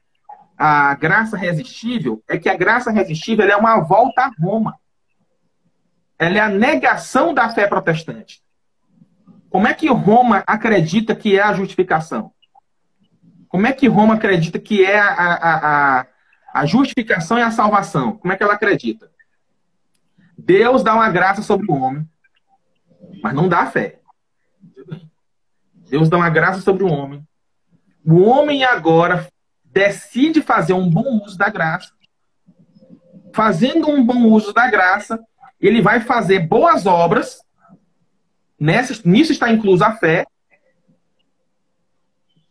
Speaker 2: a graça resistível, é que a graça resistível é uma volta a Roma. Ela é a negação da fé protestante. Como é que Roma acredita que é a justificação? Como é que Roma acredita que é a justificação e a salvação? Como é que ela acredita? Deus dá uma graça sobre o homem, mas não dá a fé. Deus dá uma graça sobre o homem. O homem agora decide fazer um bom uso da graça. Fazendo um bom uso da graça, ele vai fazer boas obras. Nisso está inclusa a fé.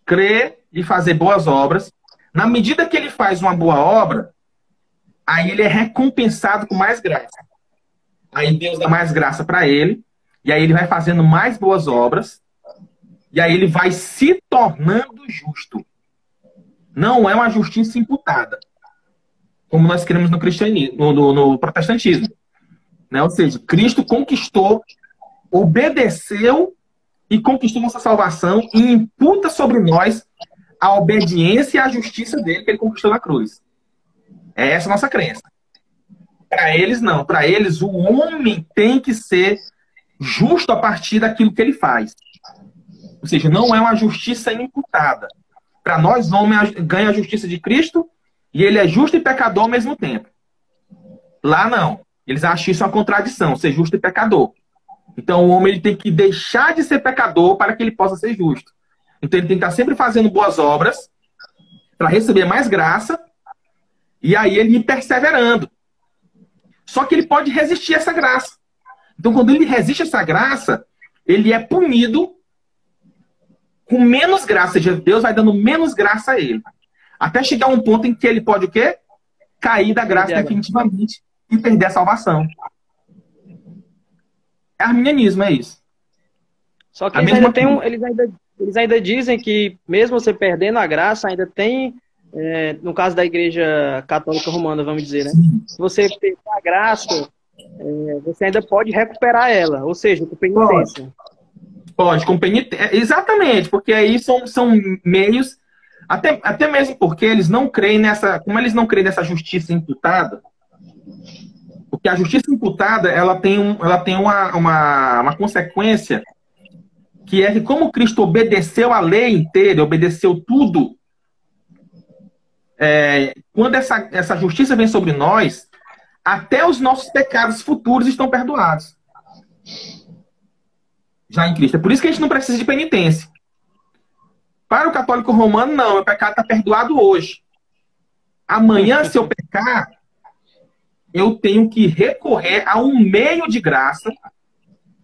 Speaker 2: Crer e fazer boas obras. Na medida que ele faz uma boa obra, aí ele é recompensado com mais graça. Aí Deus dá mais graça para ele. E aí ele vai fazendo mais boas obras. E aí ele vai se tornando justo. Não é uma justiça imputada, como nós queremos no cristianismo, no protestantismo. Né? Ou seja, Cristo conquistou, obedeceu e conquistou nossa salvação e imputa sobre nós a obediência e a justiça dele que ele conquistou na cruz. É essa a nossa crença. Para eles, não. Para eles, o homem tem que ser justo a partir daquilo que ele faz. Ou seja, não é uma justiça imputada. Para nós, o homem ganha a justiça de Cristo e ele é justo e pecador ao mesmo tempo. Lá, não. Eles acham isso uma contradição, ser justo e pecador. Então, o homem ele tem que deixar de ser pecador para que ele possa ser justo. Então, ele tem que estar sempre fazendo boas obras para receber mais graça e aí ele ir perseverando. Só que ele pode resistir a essa graça. Então, quando ele resiste a essa graça, ele é punido com menos graça. Ou seja, Deus vai dando menos graça a ele. Até chegar a um ponto em que ele pode o quê? Cair da graça definitivamente e perder a salvação. É arminianismo, é isso.
Speaker 3: Só que eles ainda dizem que, mesmo você perdendo a graça, ainda tem, no caso da Igreja Católica Romana, vamos dizer, né? Se você perder a graça, você ainda pode recuperar ela, ou seja, com penitência.
Speaker 2: Pode, com penitência. Exatamente, porque aí são meios, até mesmo porque eles não creem nessa, como eles não creem nessa justiça imputada, porque a justiça imputada, ela tem uma consequência, que é que como Cristo obedeceu a lei inteira, obedeceu tudo, quando essa justiça vem sobre nós, até os nossos pecados futuros estão perdoados. Já em Cristo. É por isso que a gente não precisa de penitência. Para o católico romano, não. O pecado está perdoado hoje. Amanhã, se eu pecar, eu tenho que recorrer a um meio de graça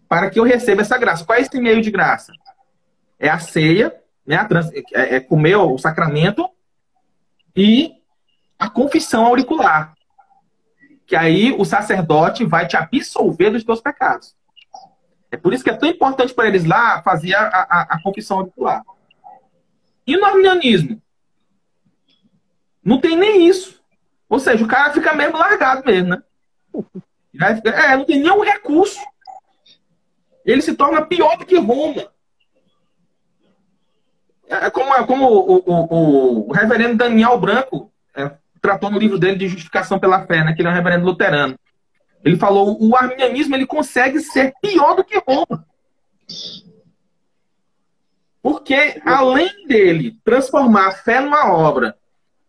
Speaker 2: para que eu receba essa graça. Qual é esse meio de graça? É a ceia, né? É comer o sacramento e a confissão auricular. Que aí o sacerdote vai te absolver dos teus pecados. É por isso que é tão importante para eles lá fazer a confissão auricular. E no arminianismo? Não tem nem isso. Ou seja, o cara fica mesmo largado mesmo, né? Não tem nenhum recurso. Ele se torna pior do que Roma. É como o reverendo Daniel Branco tratou no livro dele de Justificação pela Fé, né? Que ele é um reverendo luterano. Ele falou, o arminianismo ele consegue ser pior do que Roma. Porque, além dele transformar a fé numa obra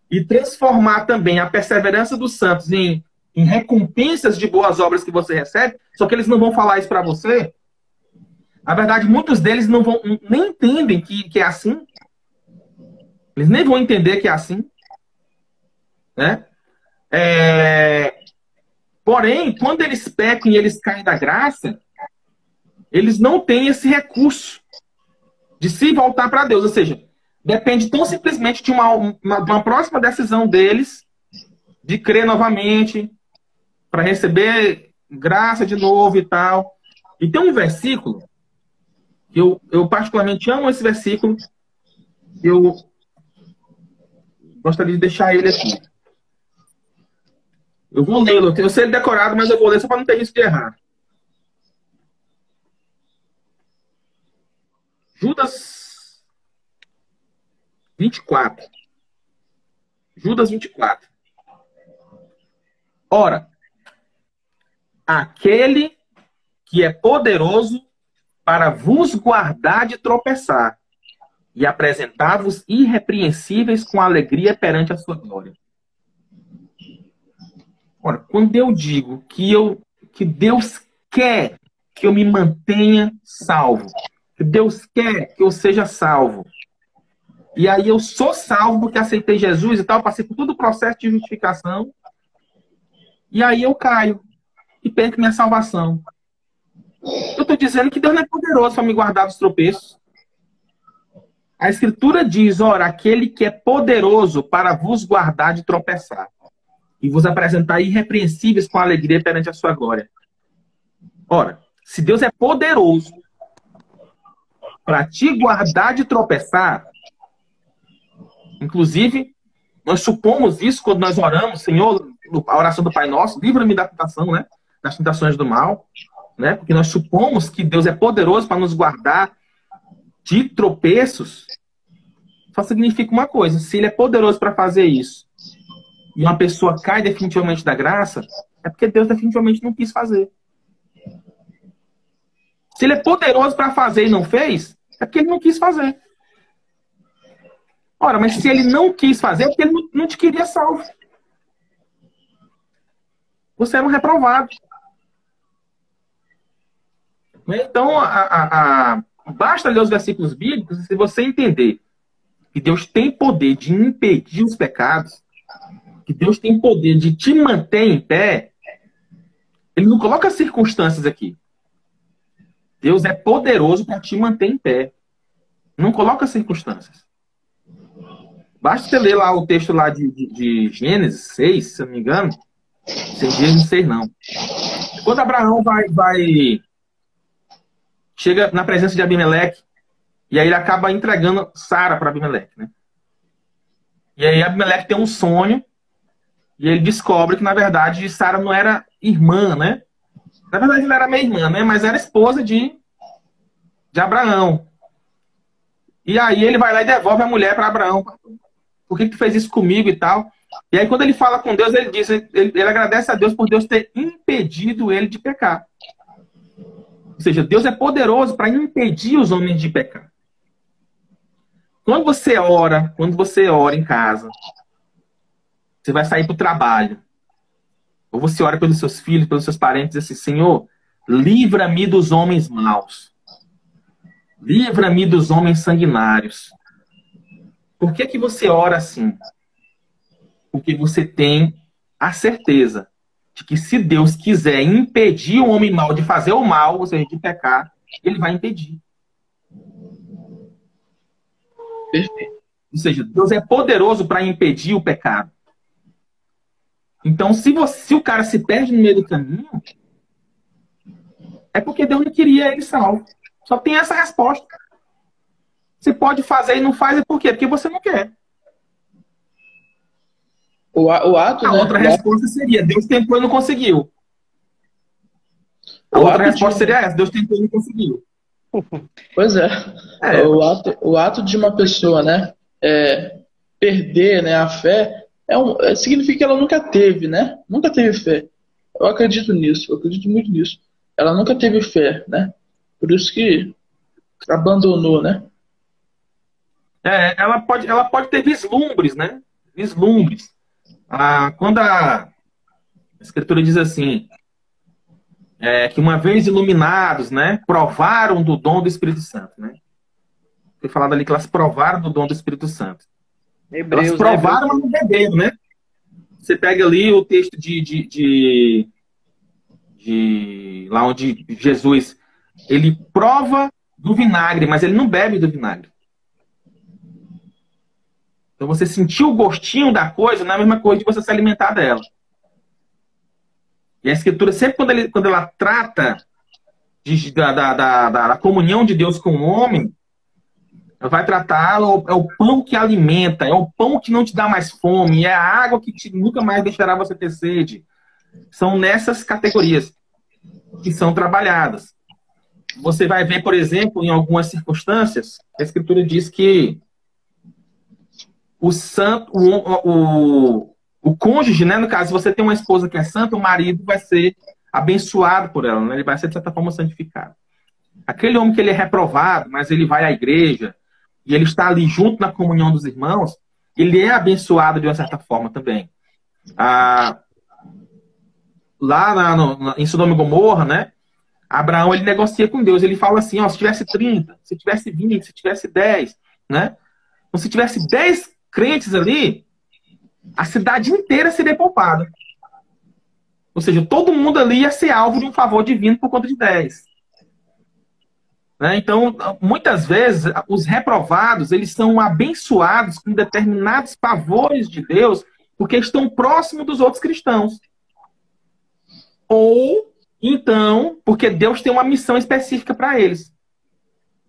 Speaker 2: e transformar também a perseverança dos santos em recompensas de boas obras que você recebe, só que eles não vão falar isso para você. Na verdade, muitos deles nem entendem que é assim. Eles nem vão entender que é assim. Né? Porém, quando eles pecam e eles caem da graça, eles não têm esse recurso de se voltar para Deus. Ou seja, depende tão simplesmente de uma próxima decisão deles de crer novamente, para receber graça de novo e tal. E tem um versículo, que eu particularmente amo esse versículo, eu gostaria de deixar ele aqui. Eu vou lê-lo, eu sei ele decorado, mas eu vou ler só para não ter risco de errar. Judas 24. Judas 24. Ora, aquele que é poderoso para vos guardar de tropeçar e apresentar-vos irrepreensíveis com alegria perante a sua glória. Ora, quando eu digo que Deus quer que eu me mantenha salvo, que Deus quer que eu seja salvo, e aí eu sou salvo porque aceitei Jesus e tal, passei por todo o processo de justificação, e aí eu caio e perco minha salvação. Eu estou dizendo que Deus não é poderoso para me guardar dos tropeços. A Escritura diz, ora, aquele que é poderoso para vos guardar de tropeçar e vos apresentar irrepreensíveis com alegria perante a sua glória. Ora, se Deus é poderoso para te guardar de tropeçar, inclusive, nós supomos isso quando nós oramos, Senhor, a oração do Pai Nosso, livra-me da tentação, né? Das tentações do mal, né? Porque nós supomos que Deus é poderoso para nos guardar de tropeços. Só significa uma coisa, se Ele é poderoso para fazer isso, e uma pessoa cai definitivamente da graça, é porque Deus definitivamente não quis fazer. Se Ele é poderoso para fazer e não fez, é porque Ele não quis fazer. Ora, mas se Ele não quis fazer, é porque Ele não te queria salvo. Você era um reprovado. Então, basta ler os versículos bíblicos, se você entender que Deus tem poder de impedir os pecados, que Deus tem poder de te manter em pé, Ele não coloca circunstâncias aqui. Deus é poderoso para te manter em pé. Não coloca circunstâncias. Basta você ler lá o texto lá de Gênesis 6, se eu não me engano. Gênesis 6 não. Quando Abraão chega na presença de Abimeleque, e aí ele acaba entregando Sara para Abimeleque, né? E aí Abimeleque tem um sonho, e ele descobre que, na verdade, Sara não era irmã, né? Na verdade, ela era meio irmã, né? Mas era esposa de Abraão. E aí ele vai lá e devolve a mulher para Abraão. Por que tu fez isso comigo e tal? E aí quando ele fala com Deus, ele diz, ele agradece a Deus por Deus ter impedido ele de pecar. Ou seja, Deus é poderoso para impedir os homens de pecar. Quando você ora em casa, você vai sair para o trabalho, ou você ora pelos seus filhos, pelos seus parentes, assim, Senhor, livra-me dos homens maus. Livra-me dos homens sanguinários. Por que você ora assim? Porque você tem a certeza de que se Deus quiser impedir o homem mau de fazer o mal, ou seja, de pecar, Ele vai impedir.
Speaker 1: Perfeito.
Speaker 2: Ou seja, Deus é poderoso para impedir o pecado. Então, se o cara se perde no meio do caminho, É porque Deus não queria ele salvo. Só tem essa resposta. Você pode fazer e não faz, é por quê? Porque você não quer.
Speaker 1: O ato,
Speaker 2: A
Speaker 1: né?
Speaker 2: outra resposta seria, Deus tentou e não conseguiu. A
Speaker 1: O
Speaker 2: outra
Speaker 1: ato
Speaker 2: resposta
Speaker 1: de...
Speaker 2: seria essa, Deus tentou e não conseguiu.
Speaker 1: Pois é.
Speaker 2: É,
Speaker 1: O ato de uma pessoa, né, perder, né, a fé significa que ela nunca teve, né? Nunca teve fé. Eu acredito nisso, eu acredito muito nisso. Ela nunca teve fé, né? Por isso que abandonou, né?
Speaker 2: ela pode ter vislumbres, né? Vislumbres. Quando a Escritura diz assim, que uma vez iluminados, né, provaram do dom do Espírito Santo, né? Foi falado ali que elas provaram do dom do Espírito Santo.
Speaker 3: Hebreus,
Speaker 2: Elas provaram, mas não beberam, né? Você pega ali o texto lá onde Jesus, ele prova do vinagre, mas ele não bebe do vinagre. Então você sentiu o gostinho da coisa, não é a mesma coisa de você se alimentar dela. E a Escritura, sempre quando ela trata da comunhão de Deus com o homem, ela vai tratar, é o pão que alimenta, é o pão que não te dá mais fome, é a água que nunca mais deixará você ter sede. São nessas categorias que são trabalhadas. Você vai ver, por exemplo, em algumas circunstâncias, a Escritura diz que o santo, o cônjuge, né, no caso, se você tem uma esposa que é santa, o marido vai ser abençoado por ela, né? Ele vai ser, de certa forma, santificado. Aquele homem que ele é reprovado, mas ele vai à igreja, e ele está ali junto na comunhão dos irmãos, ele é abençoado de uma certa forma também. Lá em Sodoma e Gomorra, né? Abraão, ele negocia com Deus. Ele fala assim, se tivesse 30, se tivesse 20, se tivesse 10, né? Então, se tivesse 10 crentes ali, a cidade inteira seria poupada. Ou seja, todo mundo ali ia ser alvo de um favor divino por conta de 10. Né? Então, muitas vezes, os reprovados, eles são abençoados com determinados favores de Deus porque estão próximos dos outros cristãos. Ou, então, porque Deus tem uma missão específica para eles.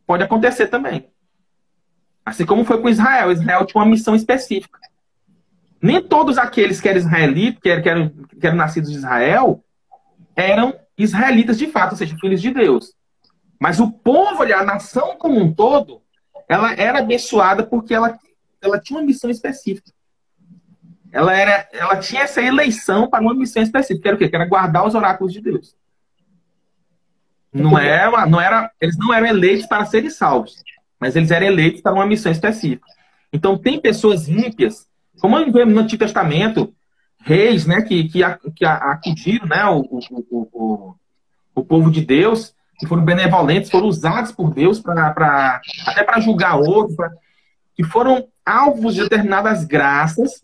Speaker 2: Pode acontecer também. Assim como foi com Israel. Israel tinha uma missão específica. Nem todos aqueles que eram israelitas, que eram nascidos de Israel, eram israelitas de fato, ou seja, filhos de Deus. Mas o povo, a nação como um todo, ela era abençoada porque ela tinha uma missão específica. Ela tinha essa eleição para uma missão específica. Que era o quê? Que era guardar os oráculos de Deus. Eles não eram eleitos para serem salvos, mas eles eram eleitos para uma missão específica. Então, tem pessoas ímpias, como vemos no Antigo Testamento, reis, né, que acudiram, né, o povo de Deus, que foram benevolentes, foram usados por Deus até para julgar outros, que foram alvos de determinadas graças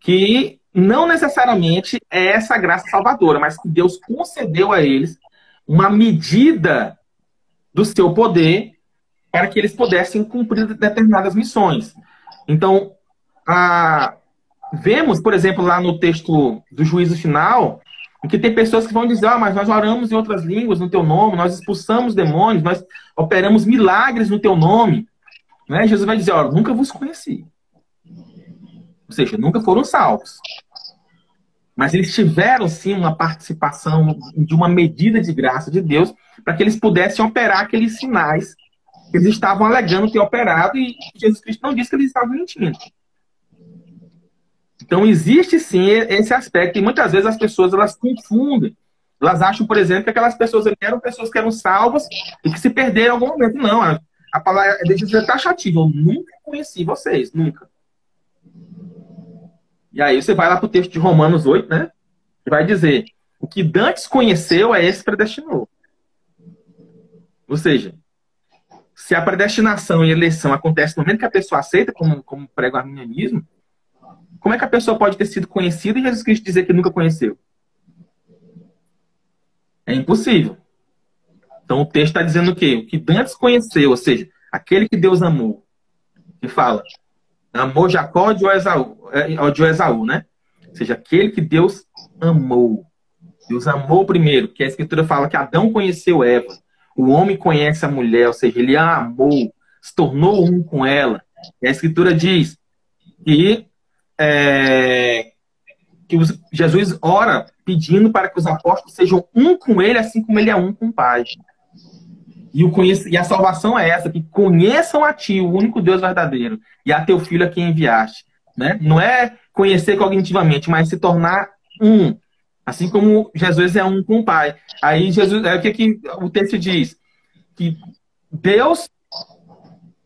Speaker 2: que não necessariamente é essa graça salvadora, mas que Deus concedeu a eles uma medida do seu poder para que eles pudessem cumprir determinadas missões. Então, vemos, por exemplo, lá no texto do juízo final, que tem pessoas que vão dizer, mas nós oramos em outras línguas no teu nome, nós expulsamos demônios, nós operamos milagres no teu nome. Né? Jesus vai dizer, nunca vos conheci. Ou seja, nunca foram salvos. Mas eles tiveram, sim, uma participação de uma medida de graça de Deus para que eles pudessem operar aqueles sinais que eles estavam alegando ter operado e Jesus Cristo não disse que eles estavam mentindo. Então, existe, sim, esse aspecto. E muitas vezes as pessoas, elas confundem. Elas acham, por exemplo, que aquelas pessoas eram pessoas que eram salvas e que se perderam em algum momento. Não, a palavra de Jesus é taxativa. Eu nunca conheci vocês, nunca. E aí você vai lá para o texto de Romanos 8, né? Que vai dizer, o que dantes conheceu é esse predestinou. Ou seja, se a predestinação e a eleição acontece no momento que a pessoa aceita, como prega o arminianismo, como é que a pessoa pode ter sido conhecida e Jesus Cristo dizer que nunca conheceu? É impossível. Então o texto está dizendo o quê? O que dantes conheceu, ou seja, aquele que Deus amou. Que fala, amou Jacó de Esaú, né? Ou seja, aquele que Deus amou. Deus amou primeiro, porque a Escritura fala que Adão conheceu Eva. O homem conhece a mulher, ou seja, ele a amou, se tornou um com ela. E a Escritura diz que, Jesus ora pedindo para que os apóstolos sejam um com ele, assim como ele é um com o Pai. E a salvação é essa, que conheçam a ti, o único Deus verdadeiro, e a teu filho a quem enviaste. Né? Não é conhecer cognitivamente, mas se tornar um. Assim como Jesus é um com o Pai. Aí Jesus, o que o texto diz? Que Deus,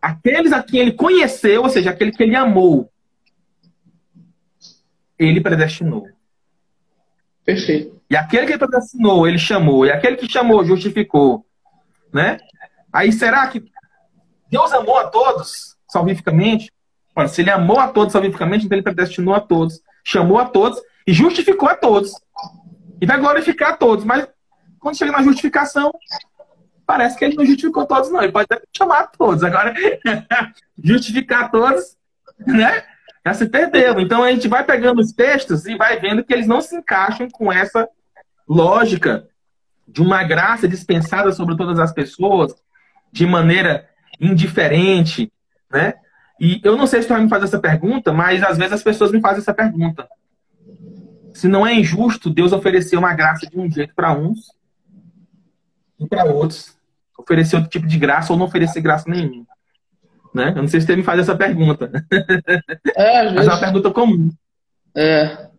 Speaker 2: aqueles a quem ele conheceu, ou seja, aquele que ele amou, ele predestinou.
Speaker 1: Perfeito.
Speaker 2: E aquele que ele predestinou, ele chamou. E aquele que chamou, justificou. Né? Aí será que Deus amou a todos salvificamente? Olha, se ele amou a todos salvificamente, então ele predestinou a todos, chamou a todos e justificou a todos. E vai glorificar a todos. Mas quando chega na justificação, parece que ele não justificou todos, não. Ele pode até chamar a todos. Agora, justificar todos, né? Já se perdeu. Então a gente vai pegando os textos e vai vendo que eles não se encaixam com essa lógica de uma graça dispensada sobre todas as pessoas de maneira indiferente, né? E eu não sei se tu vai me fazer essa pergunta, mas às vezes as pessoas me fazem essa pergunta. Se não é injusto Deus oferecer uma graça de um jeito para uns e para outros, oferecer outro tipo de graça ou não oferecer graça nenhuma. Né? Eu não sei se você me faz essa pergunta. Mas é uma pergunta comum.
Speaker 1: É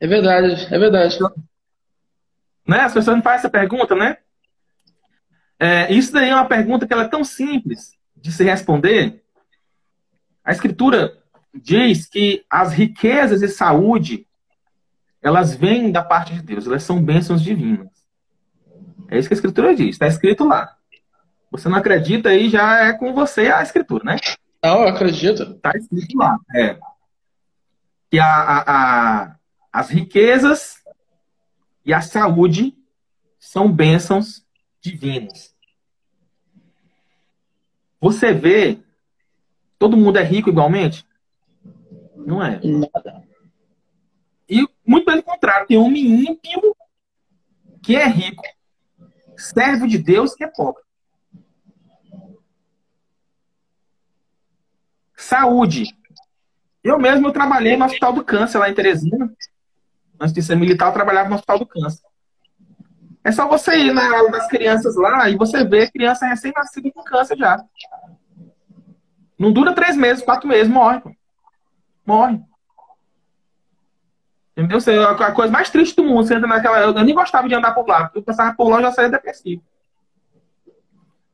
Speaker 1: verdade, é verdade.
Speaker 2: Né? As pessoas me fazem essa pergunta, né? Isso daí é uma pergunta que ela é tão simples de se responder. A Escritura diz que as riquezas e saúde, elas vêm da parte de Deus, elas são bênçãos divinas. É isso que a Escritura diz, está escrito lá. Você não acredita, aí já é com você a Escritura, né?
Speaker 1: Não, eu acredito.
Speaker 2: Está escrito lá. Que as riquezas e a saúde são bênçãos divinas. Você vê, todo mundo é rico igualmente? Não é.
Speaker 1: Nada.
Speaker 2: E muito pelo contrário, tem homem ímpio que é rico, servo de Deus que é pobre. Saúde. Eu mesmo trabalhei no Hospital do Câncer lá em Teresina. Antes de ser militar, eu trabalhava no Hospital do Câncer. É só você ir na aula das crianças lá e você vê criança recém-nascida com câncer já. Não dura 3 meses, 4 meses, morre. Morre. Entendeu? A coisa mais triste do mundo. Você entra naquela... Eu nem gostava de andar por lá. Porque eu passava por lá e já saía depressivo.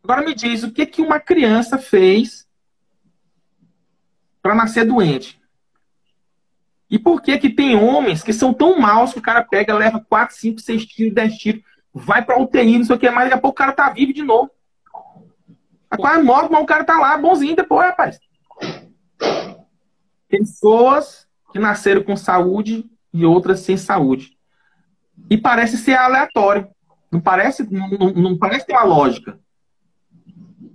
Speaker 2: Agora me diz, o que uma criança fez para nascer doente? E por que tem homens que são tão maus que o cara pega, leva 4, 5, 6 tiros, 10 tiros, vai pra UTI, não sei o que mais, daqui a pouco o cara tá vivo de novo. A quase morre, mas o cara tá lá, bonzinho depois, rapaz. Pessoas que nasceram com saúde e outras sem saúde. E parece ser aleatório. Não parece ter uma lógica.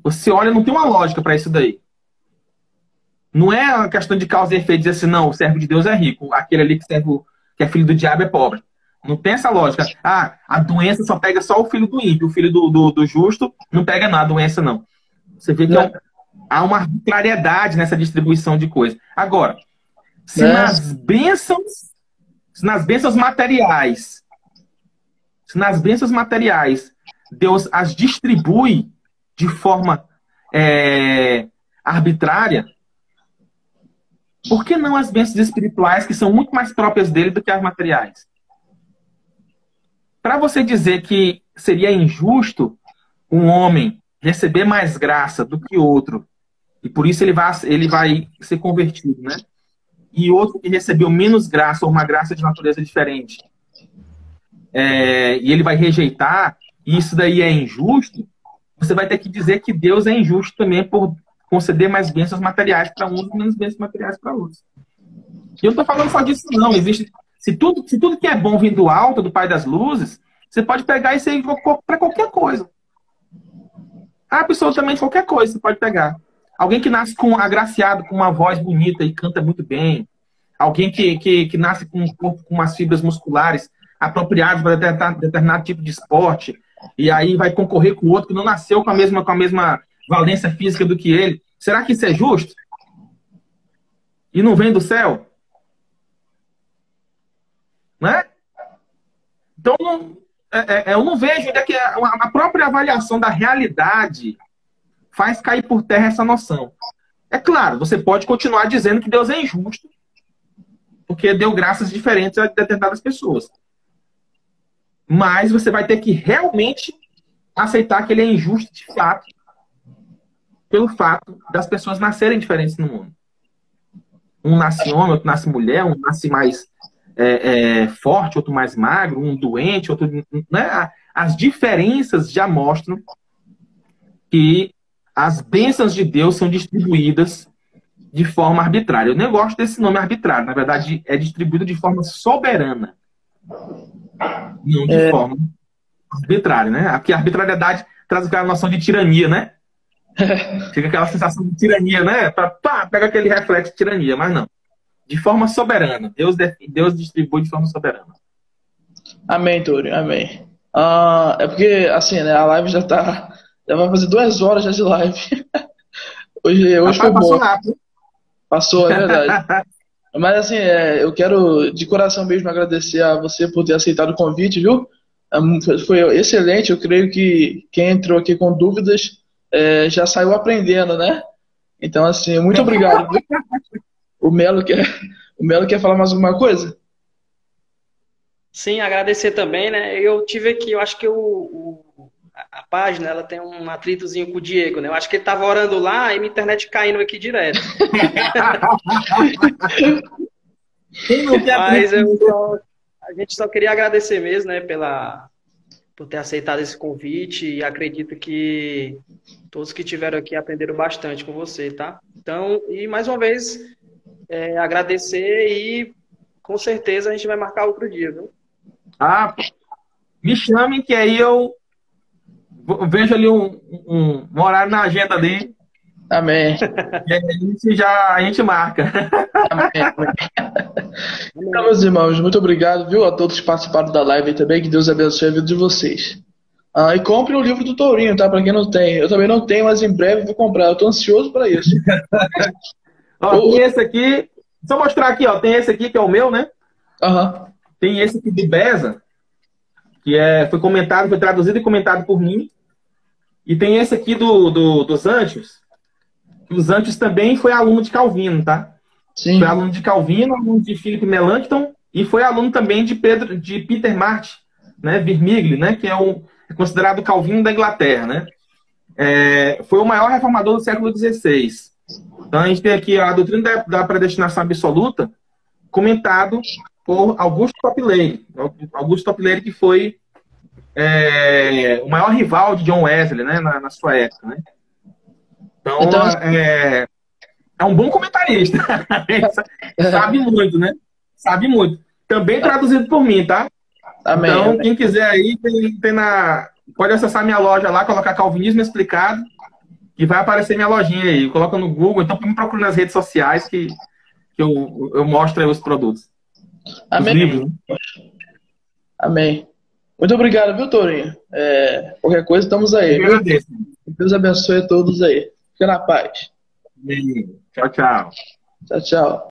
Speaker 2: Você olha, não tem uma lógica para isso daí. Não é uma questão de causa e efeito, dizer assim, não, o servo de Deus é rico, aquele ali que é filho do diabo é pobre. Não tem essa lógica. Ah, a doença só pega só o filho do ímpio, o filho do justo não pega nada, a doença não. Você vê que há uma arbitrariedade nessa distribuição de coisas. Agora, se nas bênçãos materiais, Deus as distribui de forma arbitrária, por que não as bênçãos espirituais, que são muito mais próprias dele do que as materiais? Para você dizer que seria injusto um homem receber mais graça do que outro, e por isso ele vai ser convertido, né? E outro que recebeu menos graça, ou uma graça de natureza diferente, e ele vai rejeitar, e isso daí é injusto, você vai ter que dizer que Deus é injusto também por conceder mais bênçãos materiais para uns e menos bênçãos materiais para outros. E eu não estou falando só disso, não. Existe, se tudo que é bom vem do alto, do Pai das Luzes, você pode pegar isso aí para qualquer coisa. Absolutamente qualquer coisa você pode pegar. Alguém que nasce agraciado, com uma voz bonita e canta muito bem. Alguém que nasce com um corpo com umas fibras musculares apropriados para determinado tipo de esporte, e aí vai concorrer com o outro que não nasceu com a mesma valência física do que ele. Será que isso é justo? E não vem do céu? Né? Então, eu não vejo ainda que a própria avaliação da realidade faz cair por terra essa noção. É claro, você pode continuar dizendo que Deus é injusto, porque deu graças diferentes a determinadas pessoas. Mas você vai ter que realmente aceitar que ele é injusto de fato, pelo fato das pessoas nascerem diferentes no mundo. Um nasce homem, outro nasce mulher, um nasce mais forte, outro mais magro, um doente, outro... Né? As diferenças já mostram que as bênçãos de Deus são distribuídas de forma arbitrária. Eu nem gosto desse nome arbitrário. Na verdade, é distribuído de forma soberana. Não de forma arbitrária, né? Aqui a arbitrariedade traz aquela noção de tirania, né? Fica aquela sensação de tirania, né? Pega aquele reflexo de tirania, mas não. De forma soberana. Deus distribui de forma soberana.
Speaker 1: Amém, Túlio, amém. É porque, assim, né, a live já vai fazer 2 horas já de live. Hoje foi bom.
Speaker 2: Passou rápido.
Speaker 1: Passou, é verdade. Mas, assim, eu quero de coração mesmo agradecer a você por ter aceitado o convite, viu? Foi excelente. Eu creio que quem entrou aqui com dúvidas já saiu aprendendo, né? Então, assim, muito obrigado. Viu? O Melo quer falar mais alguma coisa?
Speaker 3: Sim, agradecer também, né? Eu tive aqui, eu acho que a página, ela tem um atritozinho com o Diego, né? Eu acho que ele tava orando lá e minha internet caindo aqui direto. Mas a gente só queria agradecer mesmo, né? Por ter aceitado esse convite, e acredito que todos que estiveram aqui aprenderam bastante com você, tá? Então, e mais uma vez, agradecer e com certeza a gente vai marcar outro dia, viu?
Speaker 2: Me chamem que aí eu vejo ali um horário na agenda ali.
Speaker 1: Amém.
Speaker 2: E a gente marca.
Speaker 1: Amém. Então, meus irmãos, muito obrigado, viu, a todos que participaram da live também. Que Deus abençoe a vida de vocês. E compre o livro do Tourinho, tá? Pra quem não tem. Eu também não tenho, mas em breve vou comprar. Eu tô ansioso pra isso.
Speaker 2: Tem esse aqui. Só mostrar aqui, ó. Tem esse aqui que é o meu, né? Tem esse aqui de Beza, que foi comentado, foi traduzido e comentado por mim. E tem esse aqui dos Anjos. Os Anjos também foi aluno de Calvino, tá?
Speaker 1: Sim.
Speaker 2: Foi aluno de Calvino, aluno de Philip Melanchthon e foi aluno também de Peter Marty, né? Vermigli, né? Que é considerado o Calvino da Inglaterra, né? Foi o maior reformador do século XVI. Então a gente tem aqui a doutrina da predestinação absoluta, comentado por Augusto Toplady. Augusto Toplady, que foi o maior rival de John Wesley, né, na sua época, né? Então é um bom comentarista. Sabe muito, né? Sabe muito. Também traduzido por mim, tá?
Speaker 1: Amém.
Speaker 2: Então,
Speaker 1: amém.
Speaker 2: Quem quiser aí, pode acessar minha loja lá, colocar Calvinismo Explicado, e vai aparecer minha lojinha aí. Coloca no Google, então me procura nas redes sociais que eu mostro aí os produtos.
Speaker 1: Amém.
Speaker 2: Os livros, né?
Speaker 1: Amém. Muito obrigado, viu, Tourinho? Qualquer coisa, estamos aí.
Speaker 2: Eu agradeço.
Speaker 1: Deus abençoe a todos aí. Fica na paz.
Speaker 2: Tchau, tchau.
Speaker 1: Tchau, tchau.